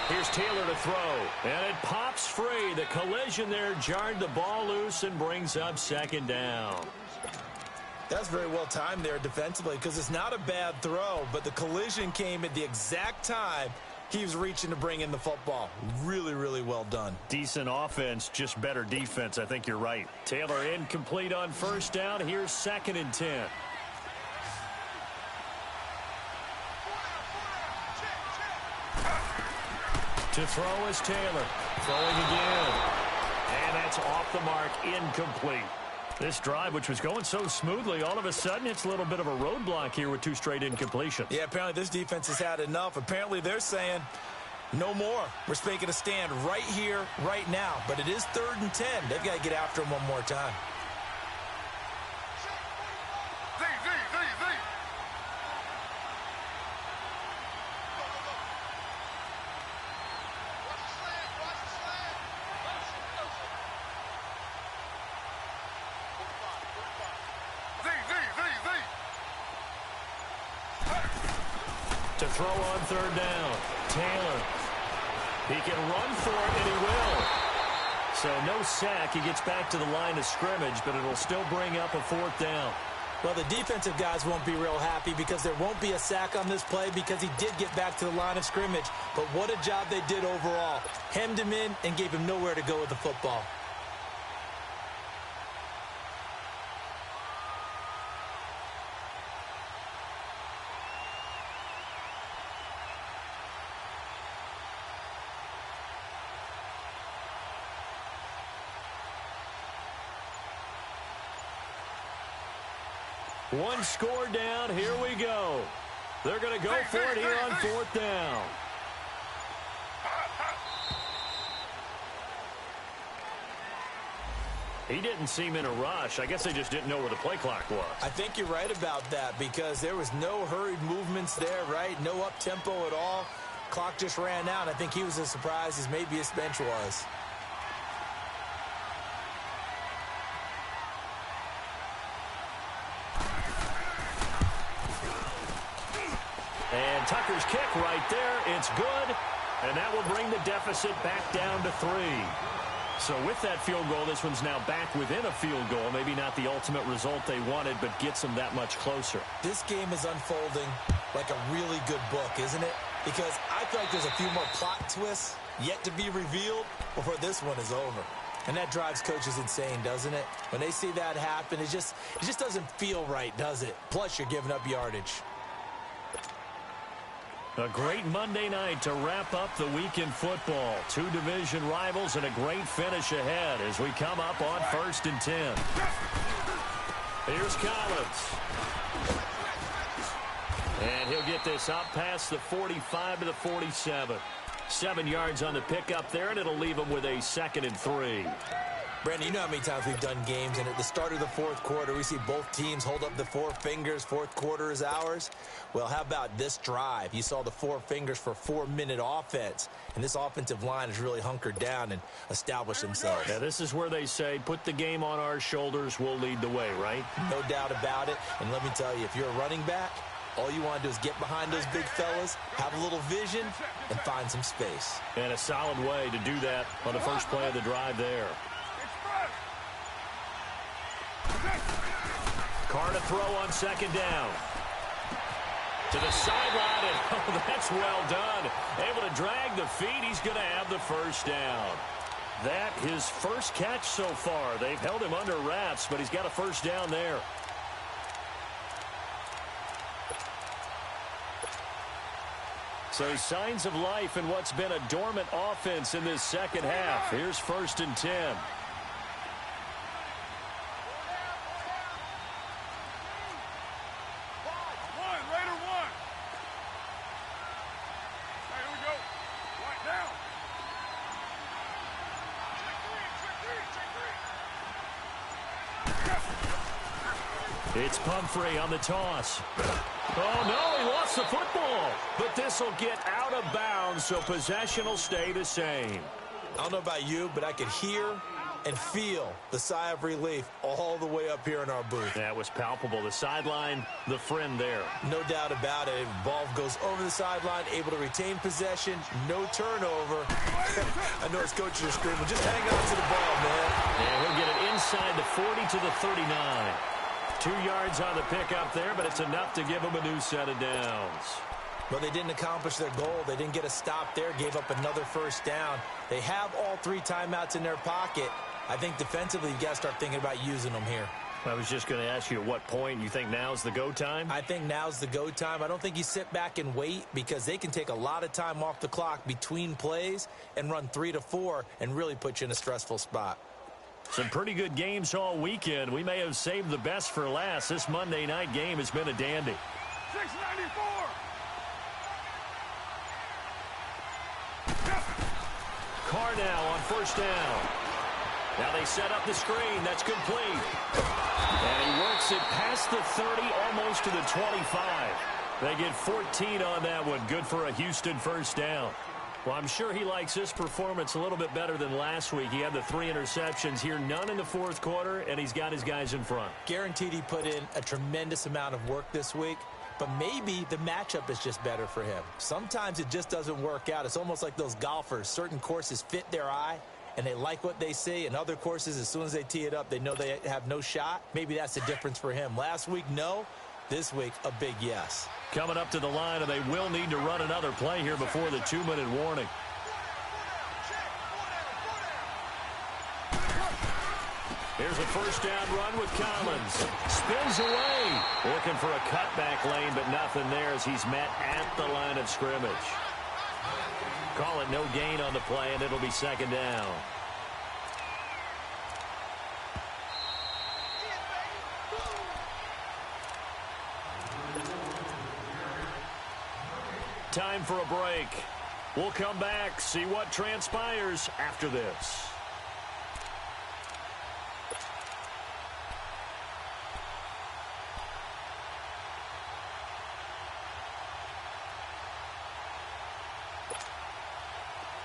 Here's Taylor to throw, and it pops free. The collision there jarred the ball loose and brings up 2nd down. That's very well timed there defensively, because it's not a bad throw, but the collision came at the exact time he was reaching to bring in the football. Really, really well done. Decent offense, just better defense. I think you're right. Taylor incomplete on 1st down. Here's 2nd and 10. To throw is Taylor. Throwing again. And that's off the mark, incomplete. This drive, which was going so smoothly, all of a sudden it's a little bit of a roadblock here with 2 straight incompletions. Yeah, apparently this defense has had enough. Apparently they're saying, No more. We're making a stand right here, right now. But it is 3rd and 10. They've got to get after him one more time. Z. To throw on 3rd down. Taylor. He can run for it, and he will. So no sack. He gets back to the line of scrimmage, but it'll still bring up a 4th down. Well, the defensive guys won't be real happy because there won't be a sack on this play because he did get back to the line of scrimmage. But what a job they did overall. Hemmed him in and gave him nowhere to go with the football. One score down. Here we go. They're going to go for it here on 4th down. He didn't seem in a rush. I guess they just didn't know where the play clock was. I think you're right about that because there was no hurried movements there, right? No up-tempo at all. Clock just ran out. I think he was as surprised as maybe his bench was. And Tucker's kick right there. It's good. And that will bring the deficit back down to 3. So with that field goal, this one's now back within a field goal. Maybe not the ultimate result they wanted, but gets them that much closer. This game is unfolding like a really good book, isn't it? Because I feel like there's a few more plot twists yet to be revealed before this one is over. And that drives coaches insane, doesn't it? When they see that happen, it just doesn't feel right, does it? Plus, you're giving up yardage. A great Monday night to wrap up the week in football. 2 division rivals and a great finish ahead as we come up on 1st and 10. Here's Collins. And he'll get this up past the 45 to the 47. 7 yards on the pickup there, and it'll leave him with a 2nd and 3. Brandon, you know how many times we've done games, and at the start of the 4th quarter, we see both teams hold up the 4 fingers. 4th quarter is ours. Well, how about this drive? You saw the 4 fingers for 4-minute offense, and this offensive line has really hunkered down and established themselves. Yeah, this is where they say, put the game on our shoulders, we'll lead the way, right? No doubt about it, and let me tell you, if you're a running back, all you want to do is get behind those big fellas, have a little vision, and find some space. And a solid way to do that on the first play of the drive there. Carr to throw on 2nd down. To the sideline, and oh, that's well done. Able to drag the feet. He's going to have the 1st down. That his first catch so far. They've held him under wraps, but he's got a 1st down there. So signs of life in what's been a dormant offense in this 2nd half. Here's 1st and 10. It's Pumphrey on the toss. Oh, no, he lost the football. But this will get out of bounds, so possession will stay the same. I don't know about you, but I could hear and feel the sigh of relief all the way up here in our booth. That was palpable. The sideline, the friend there. No doubt about it. Ball goes over the sideline, able to retain possession, no turnover. I know his coaches are screaming, just hang on to the ball, man. And he'll get it inside the 40 to the 39. 2 yards on the pickup there, but it's enough to give them a new set of downs. Well, they didn't accomplish their goal. They didn't get a stop there, gave up another 1st down. They have all 3 timeouts in their pocket. I think defensively, you got to start thinking about using them here. I was just going to ask you at what point you think now's the go time? I think now's the go time. I don't think you sit back and wait because they can take a lot of time off the clock between plays and run 3 to 4 and really put you in a stressful spot. Some pretty good games all weekend. We may have saved the best for last. This Monday night game has been a dandy. 694. are now on first down. Now they set up the screen. That's complete. And he works it past the 30, almost to the 25. They get 14 on that one. Good for a Houston first down. Well, I'm sure he likes this performance a little bit better than last week. He had the 3 interceptions here, none in the fourth quarter, and he's got his guys in front. Guaranteed he put in a tremendous amount of work this week, but maybe the matchup is just better for him. Sometimes it just doesn't work out. It's almost like those golfers. Certain courses fit their eye, and they like what they see. And other courses, as soon as they tee it up, they know they have no shot. Maybe that's the difference for him. Last week, no. This week, a big yes. Coming up to the line, and they will need to run another play here before the 2-minute warning. Here's a first down run with Collins. Spins away. Looking for a cutback lane, but nothing there as he's met at the line of scrimmage. Call it no gain on the play, and it'll be second down. Time for a break. We'll come back, see what transpires after this.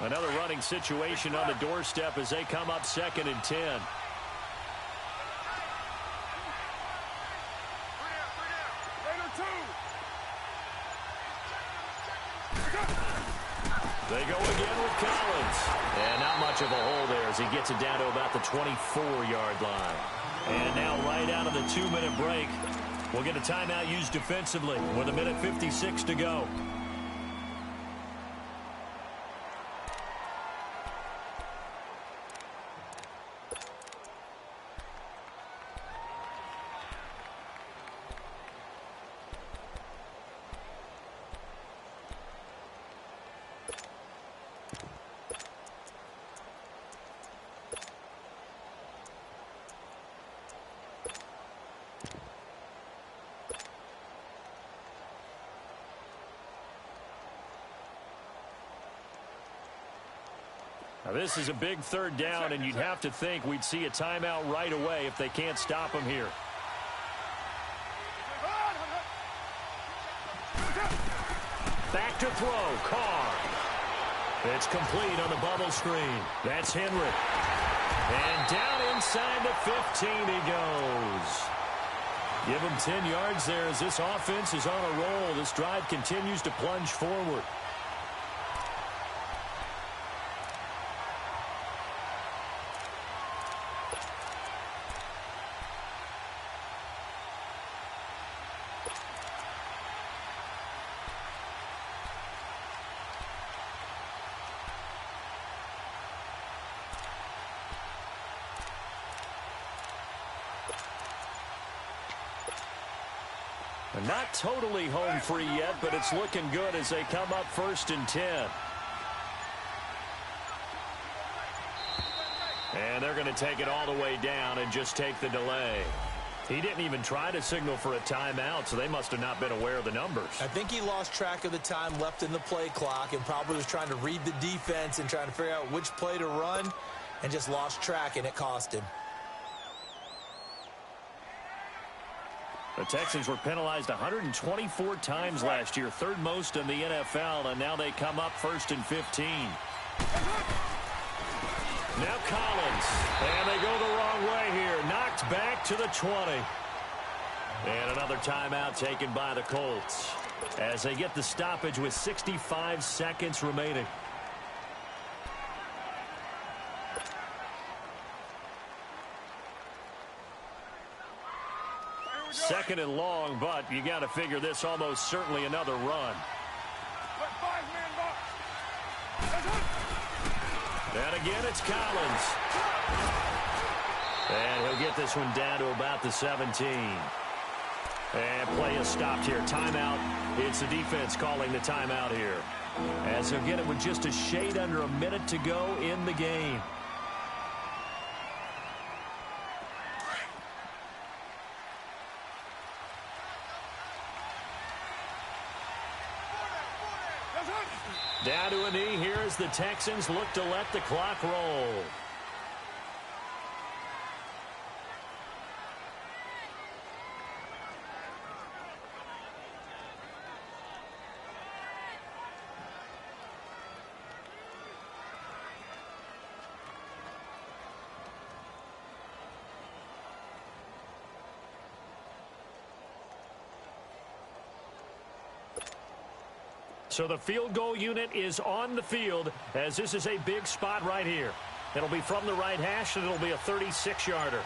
Another running situation on the doorstep as they come up 2nd and 10. They go again with Collins. And not much of a hole there as he gets it down to about the 24-yard line. And now right out of the 2-minute break, we'll get a timeout used defensively with 1:56 to go. Now this is a big 3rd down, and you'd have to think we'd see a timeout right away if they can't stop him here. Back to throw. Carr. It's complete on the bubble screen. That's Henry. And down inside the 15 he goes. Give him 10 yards there as this offense is on a roll. This drive continues to plunge forward. Not totally home free yet, but it's looking good as they come up 1st and 10. And they're going to take it all the way down and just take the delay. He didn't even try to signal for a timeout, so they must have not been aware of the numbers. I think he lost track of the time left in the play clock and probably was trying to read the defense and trying to figure out which play to run and just lost track, and it cost him. The Texans were penalized 124 times last year, 3rd most in the NFL, and now they come up 1st and 15. Now Collins, and they go the wrong way here. Knocked back to the 20. And another timeout taken by the Colts as they get the stoppage with 65 seconds remaining. Second and long, but you got to figure this almost certainly another run. And again, it's Collins. And he'll get this one down to about the 17. And play is stopped here. Timeout. It's the defense calling the timeout here, as they'll get it with just a shade under a minute to go in the game. Down to a knee here as the Texans look to let the clock roll. So the field goal unit is on the field as this is a big spot right here. It'll be from the right hash, and it'll be a 36-yarder.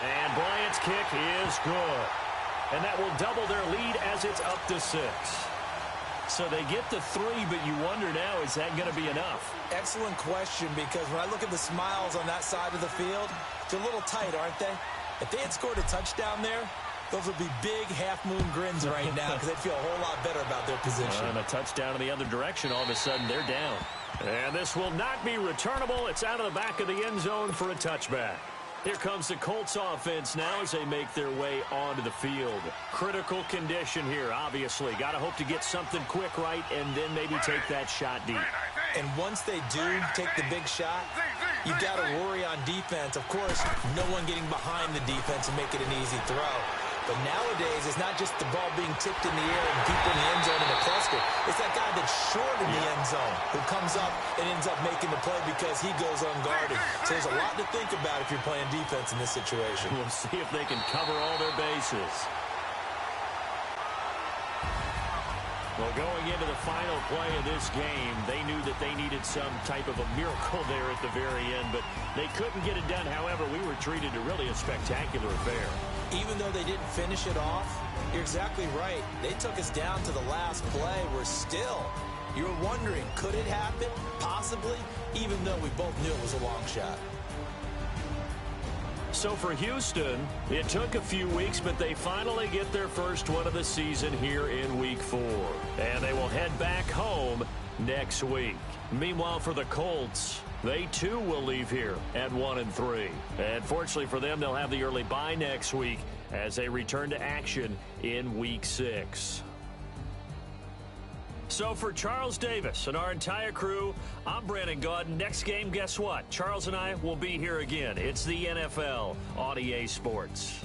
And Bryant's kick is good. And that will double their lead as it's up to 6. So they get to 3, but you wonder now, is that going to be enough? Excellent question, because when I look at the smiles on that side of the field, they're a little tight, aren't they? If they had scored a touchdown there, those would be big half-moon grins right now because they'd feel a whole lot better about their position. And a touchdown in the other direction, all of a sudden they're down. And this will not be returnable. It's out of the back of the end zone for a touchback. Here comes the Colts offense now as they make their way onto the field. Critical condition here, obviously. Got to hope to get something quick right and then maybe take that shot deep. And once they do take the big shot, you've got to worry on defense. Of course, no one getting behind the defense and make it an easy throw. But nowadays, it's not just the ball being tipped in the air and people in the end zone in a cluster. It's that guy that's short in the end zone who comes up and ends up making the play because he goes unguarded. So there's a lot to think about if you're playing defense in this situation. We'll see if they can cover all their bases. Well, going into the final play of this game, they knew that they needed some type of a miracle there at the very end, but they couldn't get it done. However, we were treated to really a spectacular affair. Even though they didn't finish it off, you're exactly right. They took us down to the last play. You're wondering, could it happen? Possibly, even though we both knew it was a long shot. So for Houston, it took a few weeks, but they finally get their first one of the season here in Week 4. And they will head back home next week. Meanwhile, for the Colts, they too will leave here at 1-3. And fortunately for them, they'll have the early bye next week as they return to action in Week 6. So for Charles Davis and our entire crew, I'm Brandon Gaudin. Next game, guess what? Charles and I will be here again. It's the NFL on EA Sports.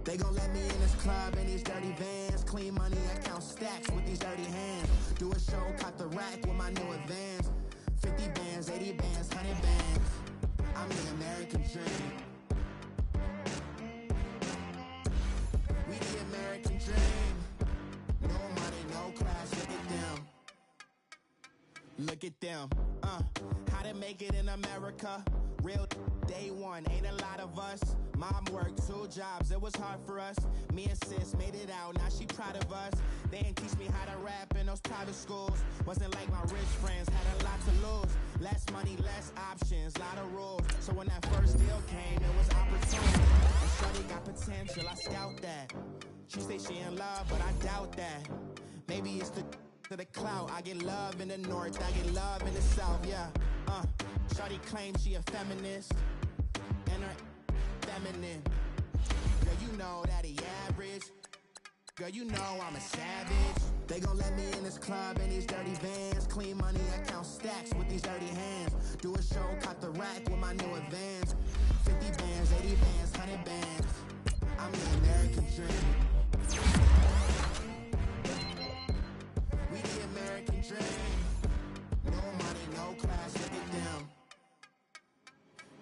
They gon' let me in this club in these dirty vans. Clean money, I count stacks with these dirty hands. Do a show, caught the rack with my new advance. 50 bands, 80 bands, 100 bands. I'm the American dream. We the American dream. No money, no class, look at them. Look at them, how to make it in America. Real day one, ain't a lot of us. Mom worked 2 jobs, it was hard for us. Me and sis made it out, now she proud of us. They didn't teach me how to rap in those private schools. Wasn't like my rich friends, had a lot to lose. Less money, less options, lot of rules. So when that first deal came, it was opportunity. And shorty got potential, I scout that. She say she in love, but I doubt that. Maybe it's to the clout. I get love in the north, I get love in the south, yeah. Shorty claims she a feminist, and her feminine. Girl, you know that he average. Girl, you know I'm a savage. They gon' let me in this club in these dirty vans. Clean money, I count stacks with these dirty hands. Do a show, caught the rack with my new advance. 50 bands, 80 bands, 100 bands. I'm the American dream. We the American dream. No money, no class, look at them.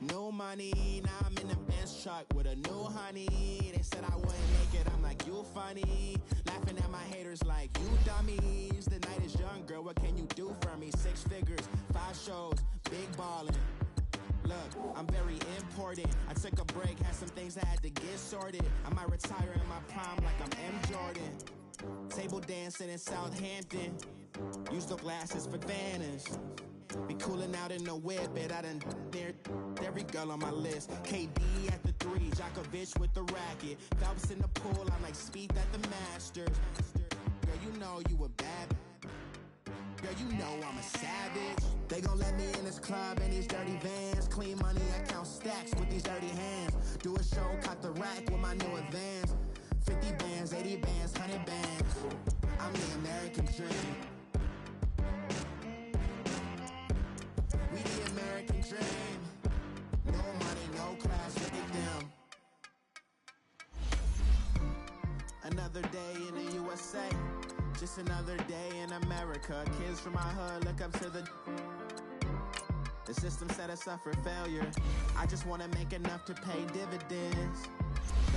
No money, now I'm in the Benz truck with a new honey. They said I wouldn't make it, I'm like, you funny. Laughing at my haters like, you dummies. The night is young, girl, what can you do for me? 6 figures, 5 shows, big ballin'. Look, I'm very important. I took a break, had some things I had to get sorted. I might retire in my prime like I'm M. Jordan. Table dancing in Southampton. Use the glasses for Vanish. Be cooling out in the whip, but I done near every girl on my list. KD at the 3, Djokovic with the racket. Phelps in the pool, I'm like Speed at the Masters. Girl, you know you a bad. Girl, you know I'm a savage. They gon' let me in this club in these dirty vans. Clean money, I count stacks with these dirty hands. Do a show, caught the rack with my new advance. 50 bands, 80 bands, 100 bands. I'm the American dream. We the American dream. No money, no class, look at them. Another day in the USA. Just another day in America. Kids from my hood look up to the system set us up for failure. I just wanna make enough to pay dividends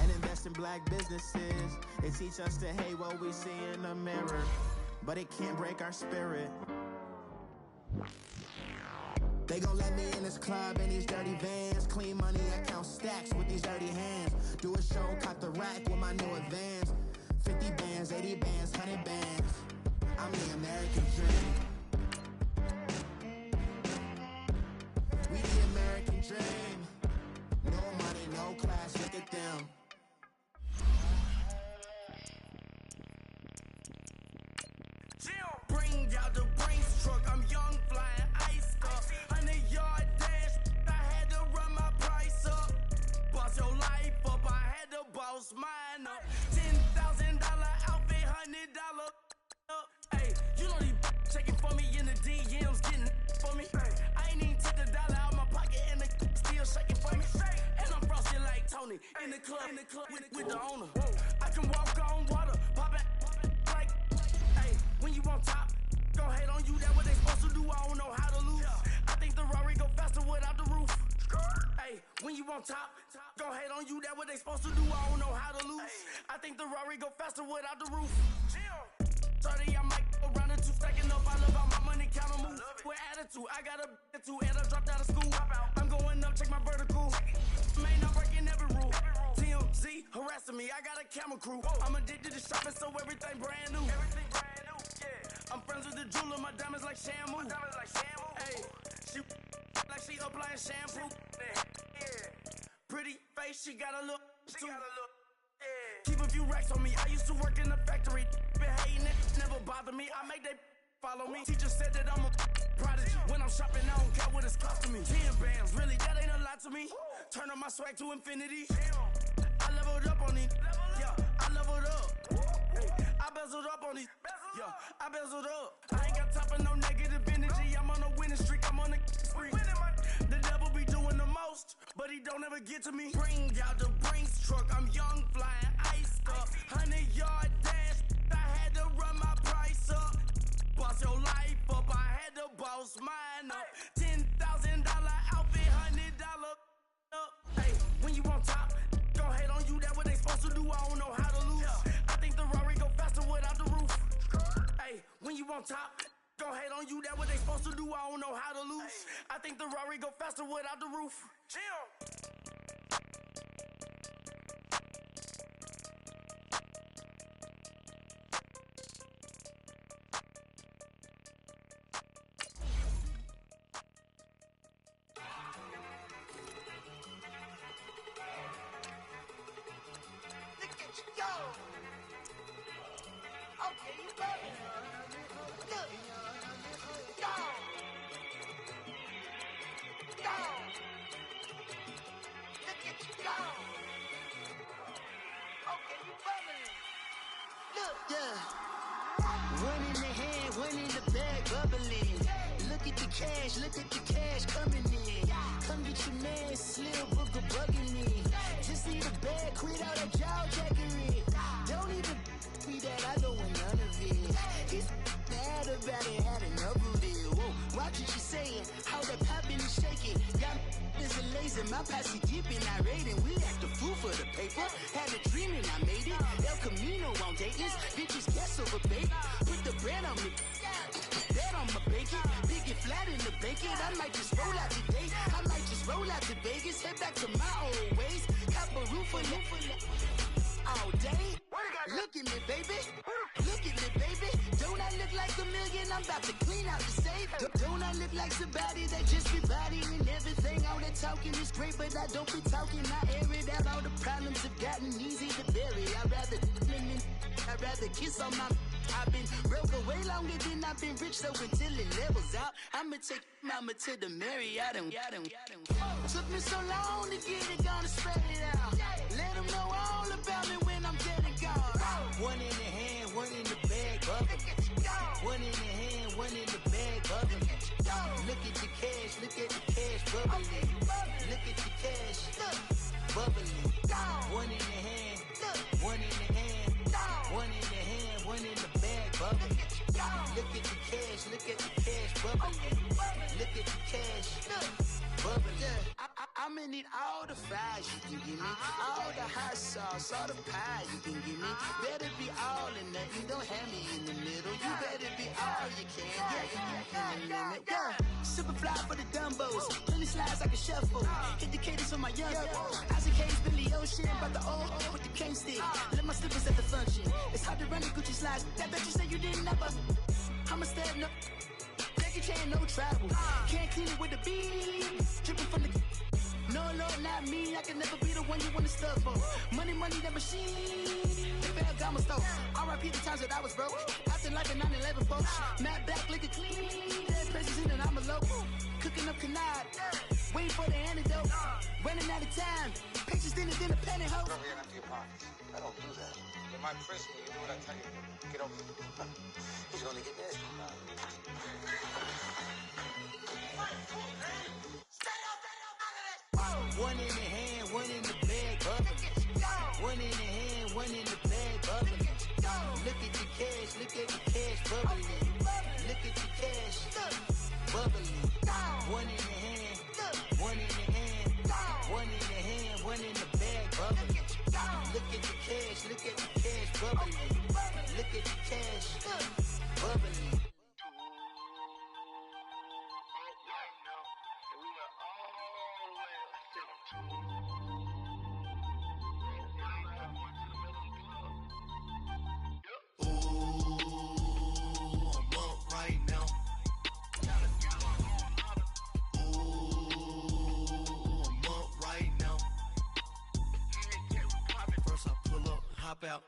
and invest in black businesses. They teach us to hate what we see in the mirror, but it can't break our spirit. They gon' let me in this club in these dirty vans. Clean money, I count stacks with these dirty hands. Do a show, caught the rack with my new advance. 50 bands, 80 bands, 100 bands. I'm the American dream. We the American dream. No money, no class, look at them. Bring out the Brinks truck, I'm young, flying ice up. 100-yard dash, I had to run my price up. Boss your life up, I had to boss mine up. $10,000 outfit, $100 up. Hey, you know these checking for me in the DMs, getting for me. I ain't even took the dollar out my pocket and the still shaking for me. And I'm frosty like Tony in the club with the owner. I can walk on water, pop it like, hey, when you on top, gon' hate on you, that what they supposed to do, I don't know how to lose. I think the Rari go faster without the roof. Hey, when you on top, gon' hate on you, that what they supposed to do, I don't know how to lose. I think the Rari go faster without the roof. 30, I might go around the 2 stacking up. I love how my money count on move. With attitude, I got a attitude, and I dropped out of school. I'm going up, check my vertical. Man, I'm breaking every rule. TMZ harassing me, I got a camera crew. I'm addicted to shopping, so everything brand new. I'm friends with the jeweler, my diamonds like shampoo. Hey, she like she applying shampoo. Pretty face, she got a look too. Keep a few racks on me. I used to work in the factory. Been hating it, never bother me. I make they follow me. Teacher said that I'm a prodigy. When I'm shopping, I don't care what it's costing me. 10 bands, really, that ain't a lot to me. Turn up my swag to infinity. I leveled up on these. Yeah, I leveled up. I bezeled up on these. Yeah, I bezeled up. I ain't got time for no negative energy. I'm on a winning streak. I'm on a spree. The devil be doing the most, but he don't ever get to me. Bring out the Brinks truck. I'm young, flying 100-yard dash, I had to run my price up. Boss your life up, I had to boss mine up. $10,000 outfit, $100 up. Hey, when you on top, gon' hate on you, that what they supposed to do, I don't know how to lose. I think the Rari go faster without the roof. Hey, when you on top, gon' hate on you, that what they supposed to do, I don't know how to lose. I think the Rari go faster without the roof. Chill. Look at the cash coming in. Come get your man, Slim Booker bugging me. Just need a bag, quit all that jaw jackery. Don't even be that, I don't want none of it. He's mad about it, had enough of it. Whoa, watch what you saying, how that poppin' and shaking. Y'all is a lazy, my posse dipping, I raiding. We act a fool for the paper. Had a dream and I made it. El Camino on Dayton's, bitches guess over baby. Put the bread on me. Bet on my bacon, big and flat in the bacon. I might just roll out today. I might just roll out to Vegas, head back to my old ways. Cop a roof for all day. Look at me, baby. Look at me, baby. Don't I look like a million? I'm about to clean out the safe. Don't I look like somebody that just be bodying everything? All that talking is great, but I don't be talking. I air it out. All the problems have gotten easy to bury. I'd rather kiss on my. I've been broke way longer than I've been rich, so until it levels out, I'ma take mama to the Marriott. Took me so long to get it, gonna spread it out. Let them know all about me when I'm dead and gone. One in the hand, one in the bag, bubbling. One in the hand, one in the bag, bubbling. Look at the cash, bubbling. Look at the cash, bubbling. One in the hand, one in the hand, one in the hand, one in the bag, bubbling. Look at the cash, bubbling. Look at the cash, bubbling. I'ma need all the fries you can give me, all the hot sauce, all the pie you can give me. Better be all in nothing, don't have me in the middle. You better be all you can. Yeah. Super fly for the Dumbos, plenty slides like a shuffle. Hit the cadence on my young. Isaac Hayes, Billy Ocean, about the old with the cane stick. Let my slippers at the function. It's hard to run the Gucci slides. I bet you say you didn't never. I'ma step no. Jackie Chan, no travel. Can't clean it with the beat. Dripping from the. No, Lord, not me. I can never be the one you wanna stuff for. Money, that machine. They fell down my stove. R.I.P. the times that I was broke. After life in 9/11, folks. Matte black, liquor clean. Dead presents in and I'm a local. Cooking up canard. Waiting for the antidote. Running out of time. Patience thinner than a penny hoe. Over here empty your pockets. I don't do that. In my principle, you do what I tell you. Get over here. He's gonna get nasty. One in the hand, one in the bag, bubbling. One in the hand, one in the bag, bubbling. Look at the cash, bubbling. Look at the cash, bubbling. One in the hand, one in the hand, one in the hand, one in the bag, bubbling. Look at the cash, bubbling. Look at the cash, bubbling. Hop out,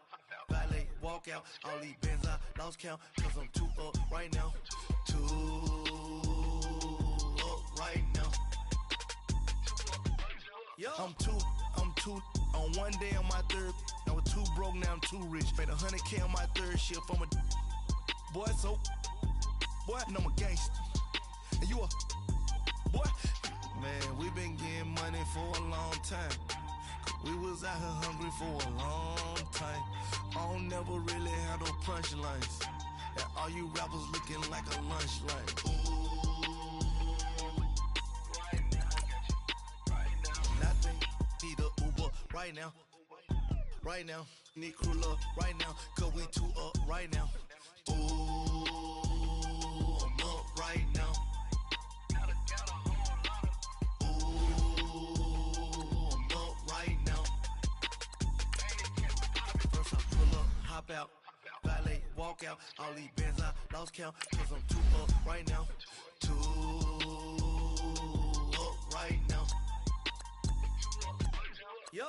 valet, walk out. All these bands I lost count, cause I'm too up right now. Too up right now. I'm too on one day on my third. I was too broke, now I'm too rich. Made 100K on my third shift from a boy, so boy, and I'm a gangster. And you a boy, man, we been getting money for a long time. We was out here hungry for a long time. I don't never really have no punchlines. And all you rappers looking like a lunch line. Nothing, need a Uber right now. Right now, need crew love right now. Cause we two up right now. Ooh, I'm up right now. Ooh, I'm up right now. First I pull up, hop out, valet, walk out. All these bands I lost count. Cause I'm two up right now. Two up right now. Yeah,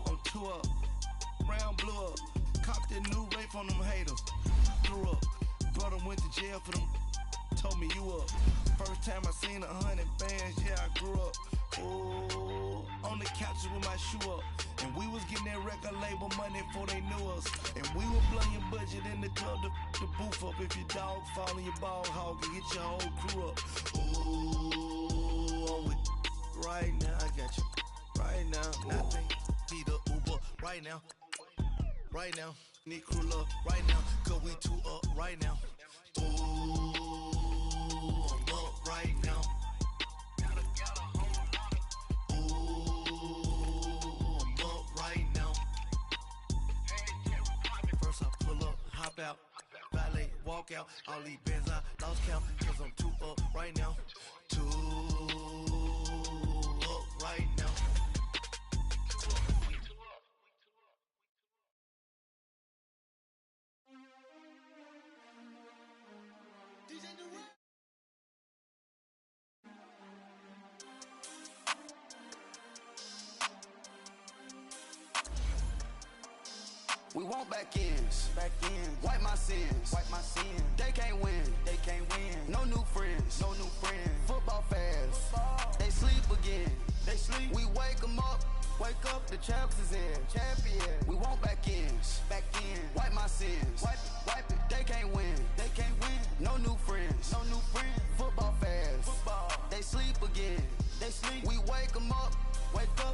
I'm two up. Round blew up, copped that new rape on them haters. Threw up, brother went to jail for them. Told me you up. First time I seen 100 bands, yeah, I grew up. Ooh, on the couches with my shoe up. And we was getting that record label money before they knew us. And we were blowing your budget in the club to the booth up. If your dog fall in your ball hog and get your whole crew up. Ooh, I'm with right now, I got you. Right now, nothing, need a Uber right now. Right now, need crew love right now. Cause we two up right now. Ooh, I'm up right now. Ooh, I'm up right now. First I pull up, hop out, valet, walk out. All these bands I lost count. Cause I'm two up right now. Two up right now. We want back ends, wipe my sins, They can't win, No new friends, Football fans, they sleep again, We wake them up, the champs is in, We want back ends, wipe my sins, wipe it, They can't win, No new friends, Football fans, they sleep again, We wake them up,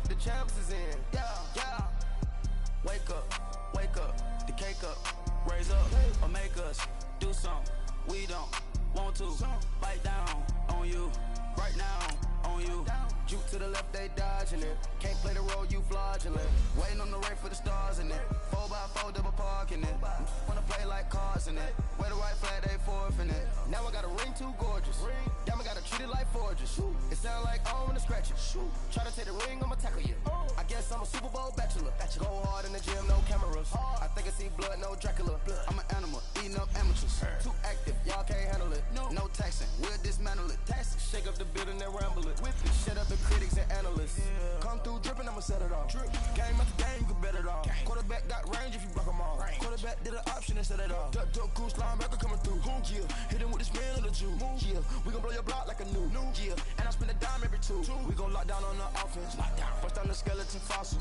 the champs is in, yeah. Wake up, the cake up, raise up, or make us do something we don't want to. Bite down on you, right now on you. Juke to the left, they dodging it. Can't play the role, you fraudulent. Waiting on the race for the stars in it. 4x4 double parking it. Wanna play like cars in it. Wear the right flag, they forfeiting it. Now I got a ring too gorgeous. Damn, I gotta treat it like forges. It sound like I wanna scratch it. Try to take the ring, I'ma tackle you. I guess I'm a Super Bowl bachelor. Go hard in the gym, no cameras. I think I see blood, no Dracula. I'm an animal, eating up amateurs. Too active, y'all can't handle it. No taxing, we'll dismantle it. Shake up the building and ramble it. Whip it, shut up the critics and analysts. Come through dripping, I'ma set it off. Game after game, you can bet it off. Quarterback got range if you block them all. Quarterback did an option and set it off. Duck goose linebacker coming through. Yeah, hit him with the spin of the Jew. Yeah, we gon' blow your block like a new. Yeah, and I spend a dime every two. We gon' lock down on the offense. Bust down the skeleton fossil.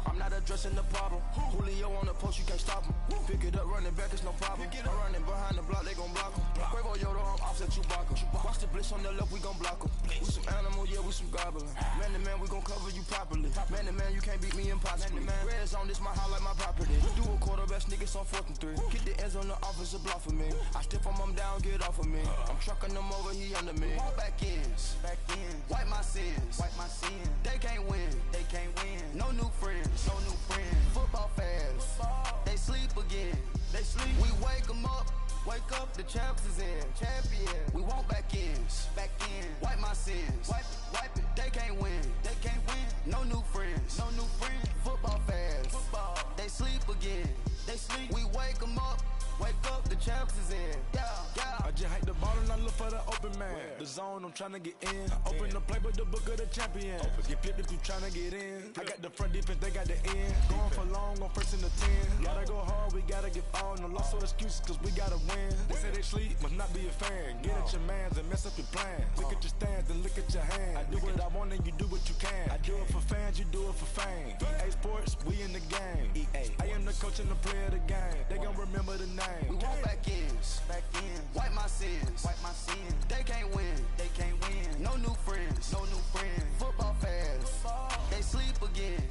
I'm not addressing the problem. Julio on the post, you can't stop him. Pick it up, running back, it's no problem. I'm running behind the block, they gon' block him. Quavo Yoda, I'm offset Chewbacca. Watch the blitz on the left, we gon' block him. We some animal, yeah, we some goblin. Man to man, we gon' cover you properly. Man to man, you can't beat me impossibly. Red zone, this my highlight, my property. Do a quarterback, niggas on 4th and 3. Get the ends on the offensive block for me. I step on him down, get off of me. I'm trucking them over, he under me. Walk back ends, wipe my sins, They can't win, No new friends, Football fans, they sleep again, We wake them up, the champs is in, We want back ends, wipe my sins, wipe it, They can't win, No new friends, Football fans, they sleep again, We wake them up, the champs is in, I just hate the ball and I look for the open man. The zone, I'm tryna get in. Open the play, but the book of the champion. Get flipped if you tryna get in. I got the front defense, they got the end. Going for long on 1st and the 10. Gotta go hard, we gotta get all. No loss or excuses, cause we gotta win. They say they sleep, must not be a fan. Get at your mans and mess up your plans. Look at your stands and look at your hands. I do what I want and you do what you can. I do it for fans, you do it for fame. EA Sports, we in the game. I am the coach and the player of the game. They gon' remember the name. We want back ends, wipe my sins, They can't win, No new friends, Football fans, they sleep again,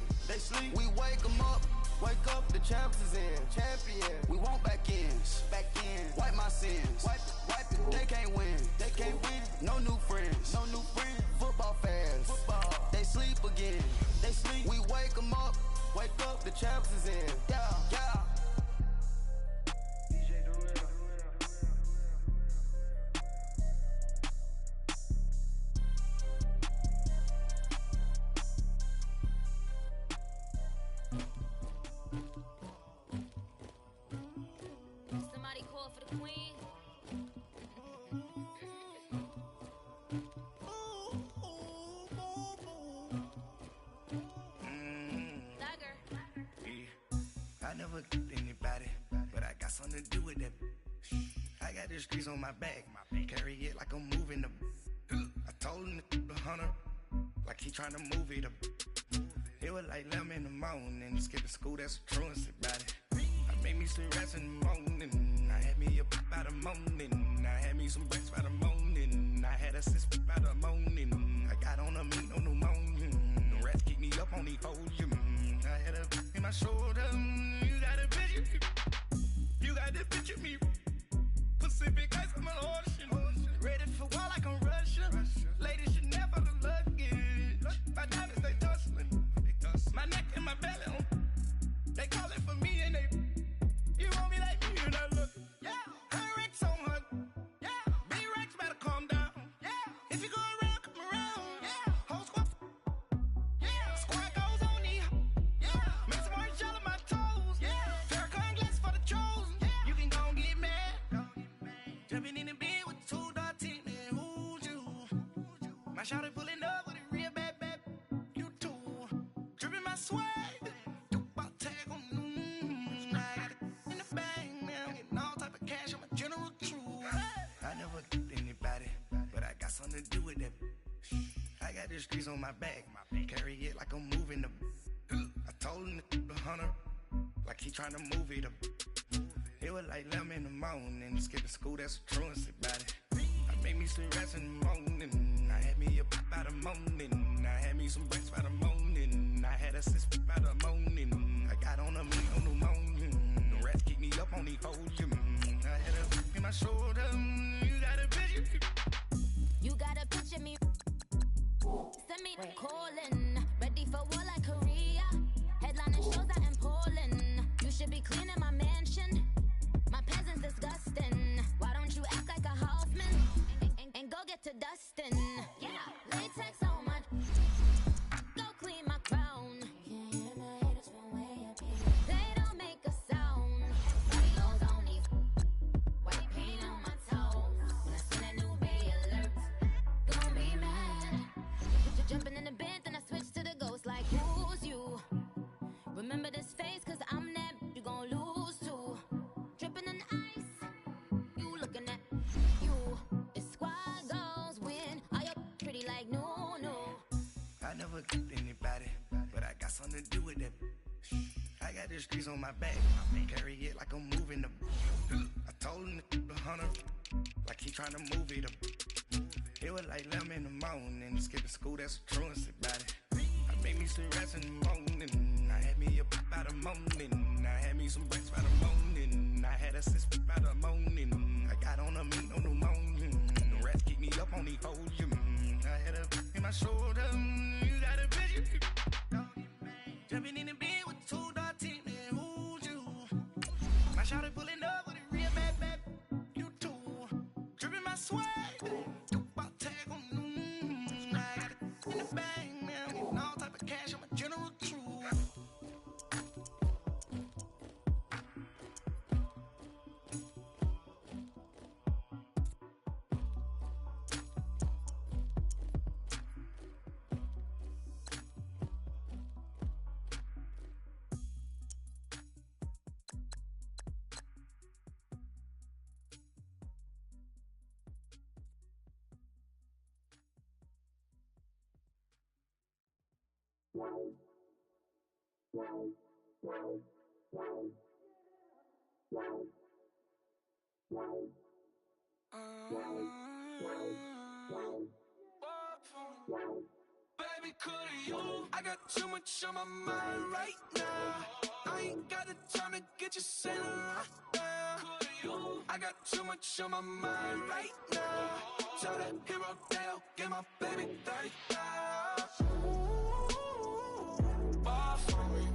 We wake them up, the champs is in. Champion. We want back ends. Back in. Wipe my sins. Wipe it. They can't win. They can't win. No new friends. No new friends. Football fans. Football. They sleep again. They sleep. We wake them up. Wake up. The champs is in. Yeah. Yeah. Somebody call for the queen. I never anybody, but I got something to do with that. I got the streets on my back, carry it like I'm moving the. I told him the hunter, like he trying to move it up. It was like 11 in the morning, skip to school, that's a truancy about it. I made me some rest in the morning, I had me up by the morning. I had me some breaks by the morning, I had a sis by the morning. I got on a meat, no pneumonia, the rats keep me up on the podium. I had a in my shoulder, you got a picture, you got the picture me. Pacific ice on my ocean, ready for war like I'm Russian. Ladies should never the luggage, my diamonds they tussling. My neck and my belly on. They call it for me and they. You want me like me and I look. Yeah. Her Rex on her. Yeah. B-Rex better calm down. Yeah. If you go around, come around. Yeah. Whole squad. Yeah. Squad goes on the. Yeah. Make some orange gel on my toes. Yeah. Farrakhan glass for the chosen. Yeah. You can go and get mad. Jumping in the bed with 2 dark teeth. Man, who's you? My shawty pulling up with a real bad. You too. Dripping my swag. I got it in the bag now. Getting all type of cash. I'm a general true. I never anybody, but I got something to do with that. I got the streets on my back, carry it like I'm moving the. I told him the hunter, like he trying to move it up. It was like 11 in the morning, skip to school, that's a truancy about it. I made me some rest in the morning, I had me up by the morning. I had me some breaks by the morning, I had a sis by the morning. I got on a meat, no pneumonia, the rats keep me up on the podium. I had a in my shoulder, you got a picture. You got a picture me. Send me calling. Ready for war like Korea. Headlining shows out in Poland. You should be cleaning my mansion. My peasants disgusting. Why don't you act like a Hoffman and go get to dustin'? Yeah, latex on my. Go clean my crown. They don't make a sound. Nose on these. White paint on my toes. When I see that new bay alert, gon' be mad. Jumping in the bed, then I switch to the ghost like who's you? Remember this face, cause I'm that you gon' lose too. Dripping in ice, you looking at you. It's squad goals win. Are you pretty like no? I never anybody, but I got something to do with that. I got the streets on my back, carry it like I'm moving the. I told him the hunter, like he trying to move it up. It was like 11 in the morning, skip to school, that's a truancy about it. I made me some rest in the morning, I had me up by the morning. I had me some breaks by the morning, I had a sis by the morning. I got on a meat, no pneumonia, the rats keep me up on the podium. I had a in my shoulder, you got a picture. Jumping in the bed with 2 dark teeth, man, who's you? My shawty pulling up with a real bad. You too. Dripping my swag. Tag on. I got it in the bag now. Getting all type of cash. I'm a general true. Baby, baby, could you? I got too much on my mind right now. I ain't got the time to get you sailing right now. Could you? I got too much on my mind right now. Tell the hero Dale, get my baby 30,000. Bar for me.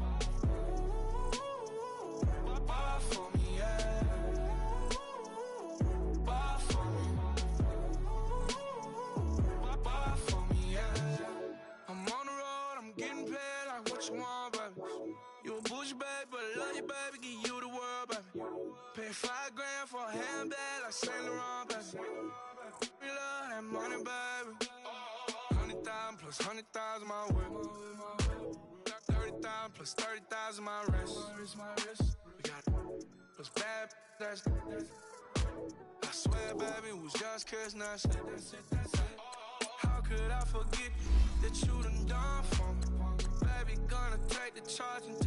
Bar for me, yeah. Bar for me. Bar for me, yeah. I'm on the road, I'm getting paid like what you want, baby. You a bougie, baby, but I love you, baby. Give you the world, baby. Pay $5 grand for a handbag like Saint Laurent, baby. We love that money, baby. 100,000 plus 100,000 my whip. 30,000 plus 30,000 my wrist. We got those bad, that's I swear, baby, it was just kiss, that's it. How could I forget that you done for me? Baby, gonna take the charge and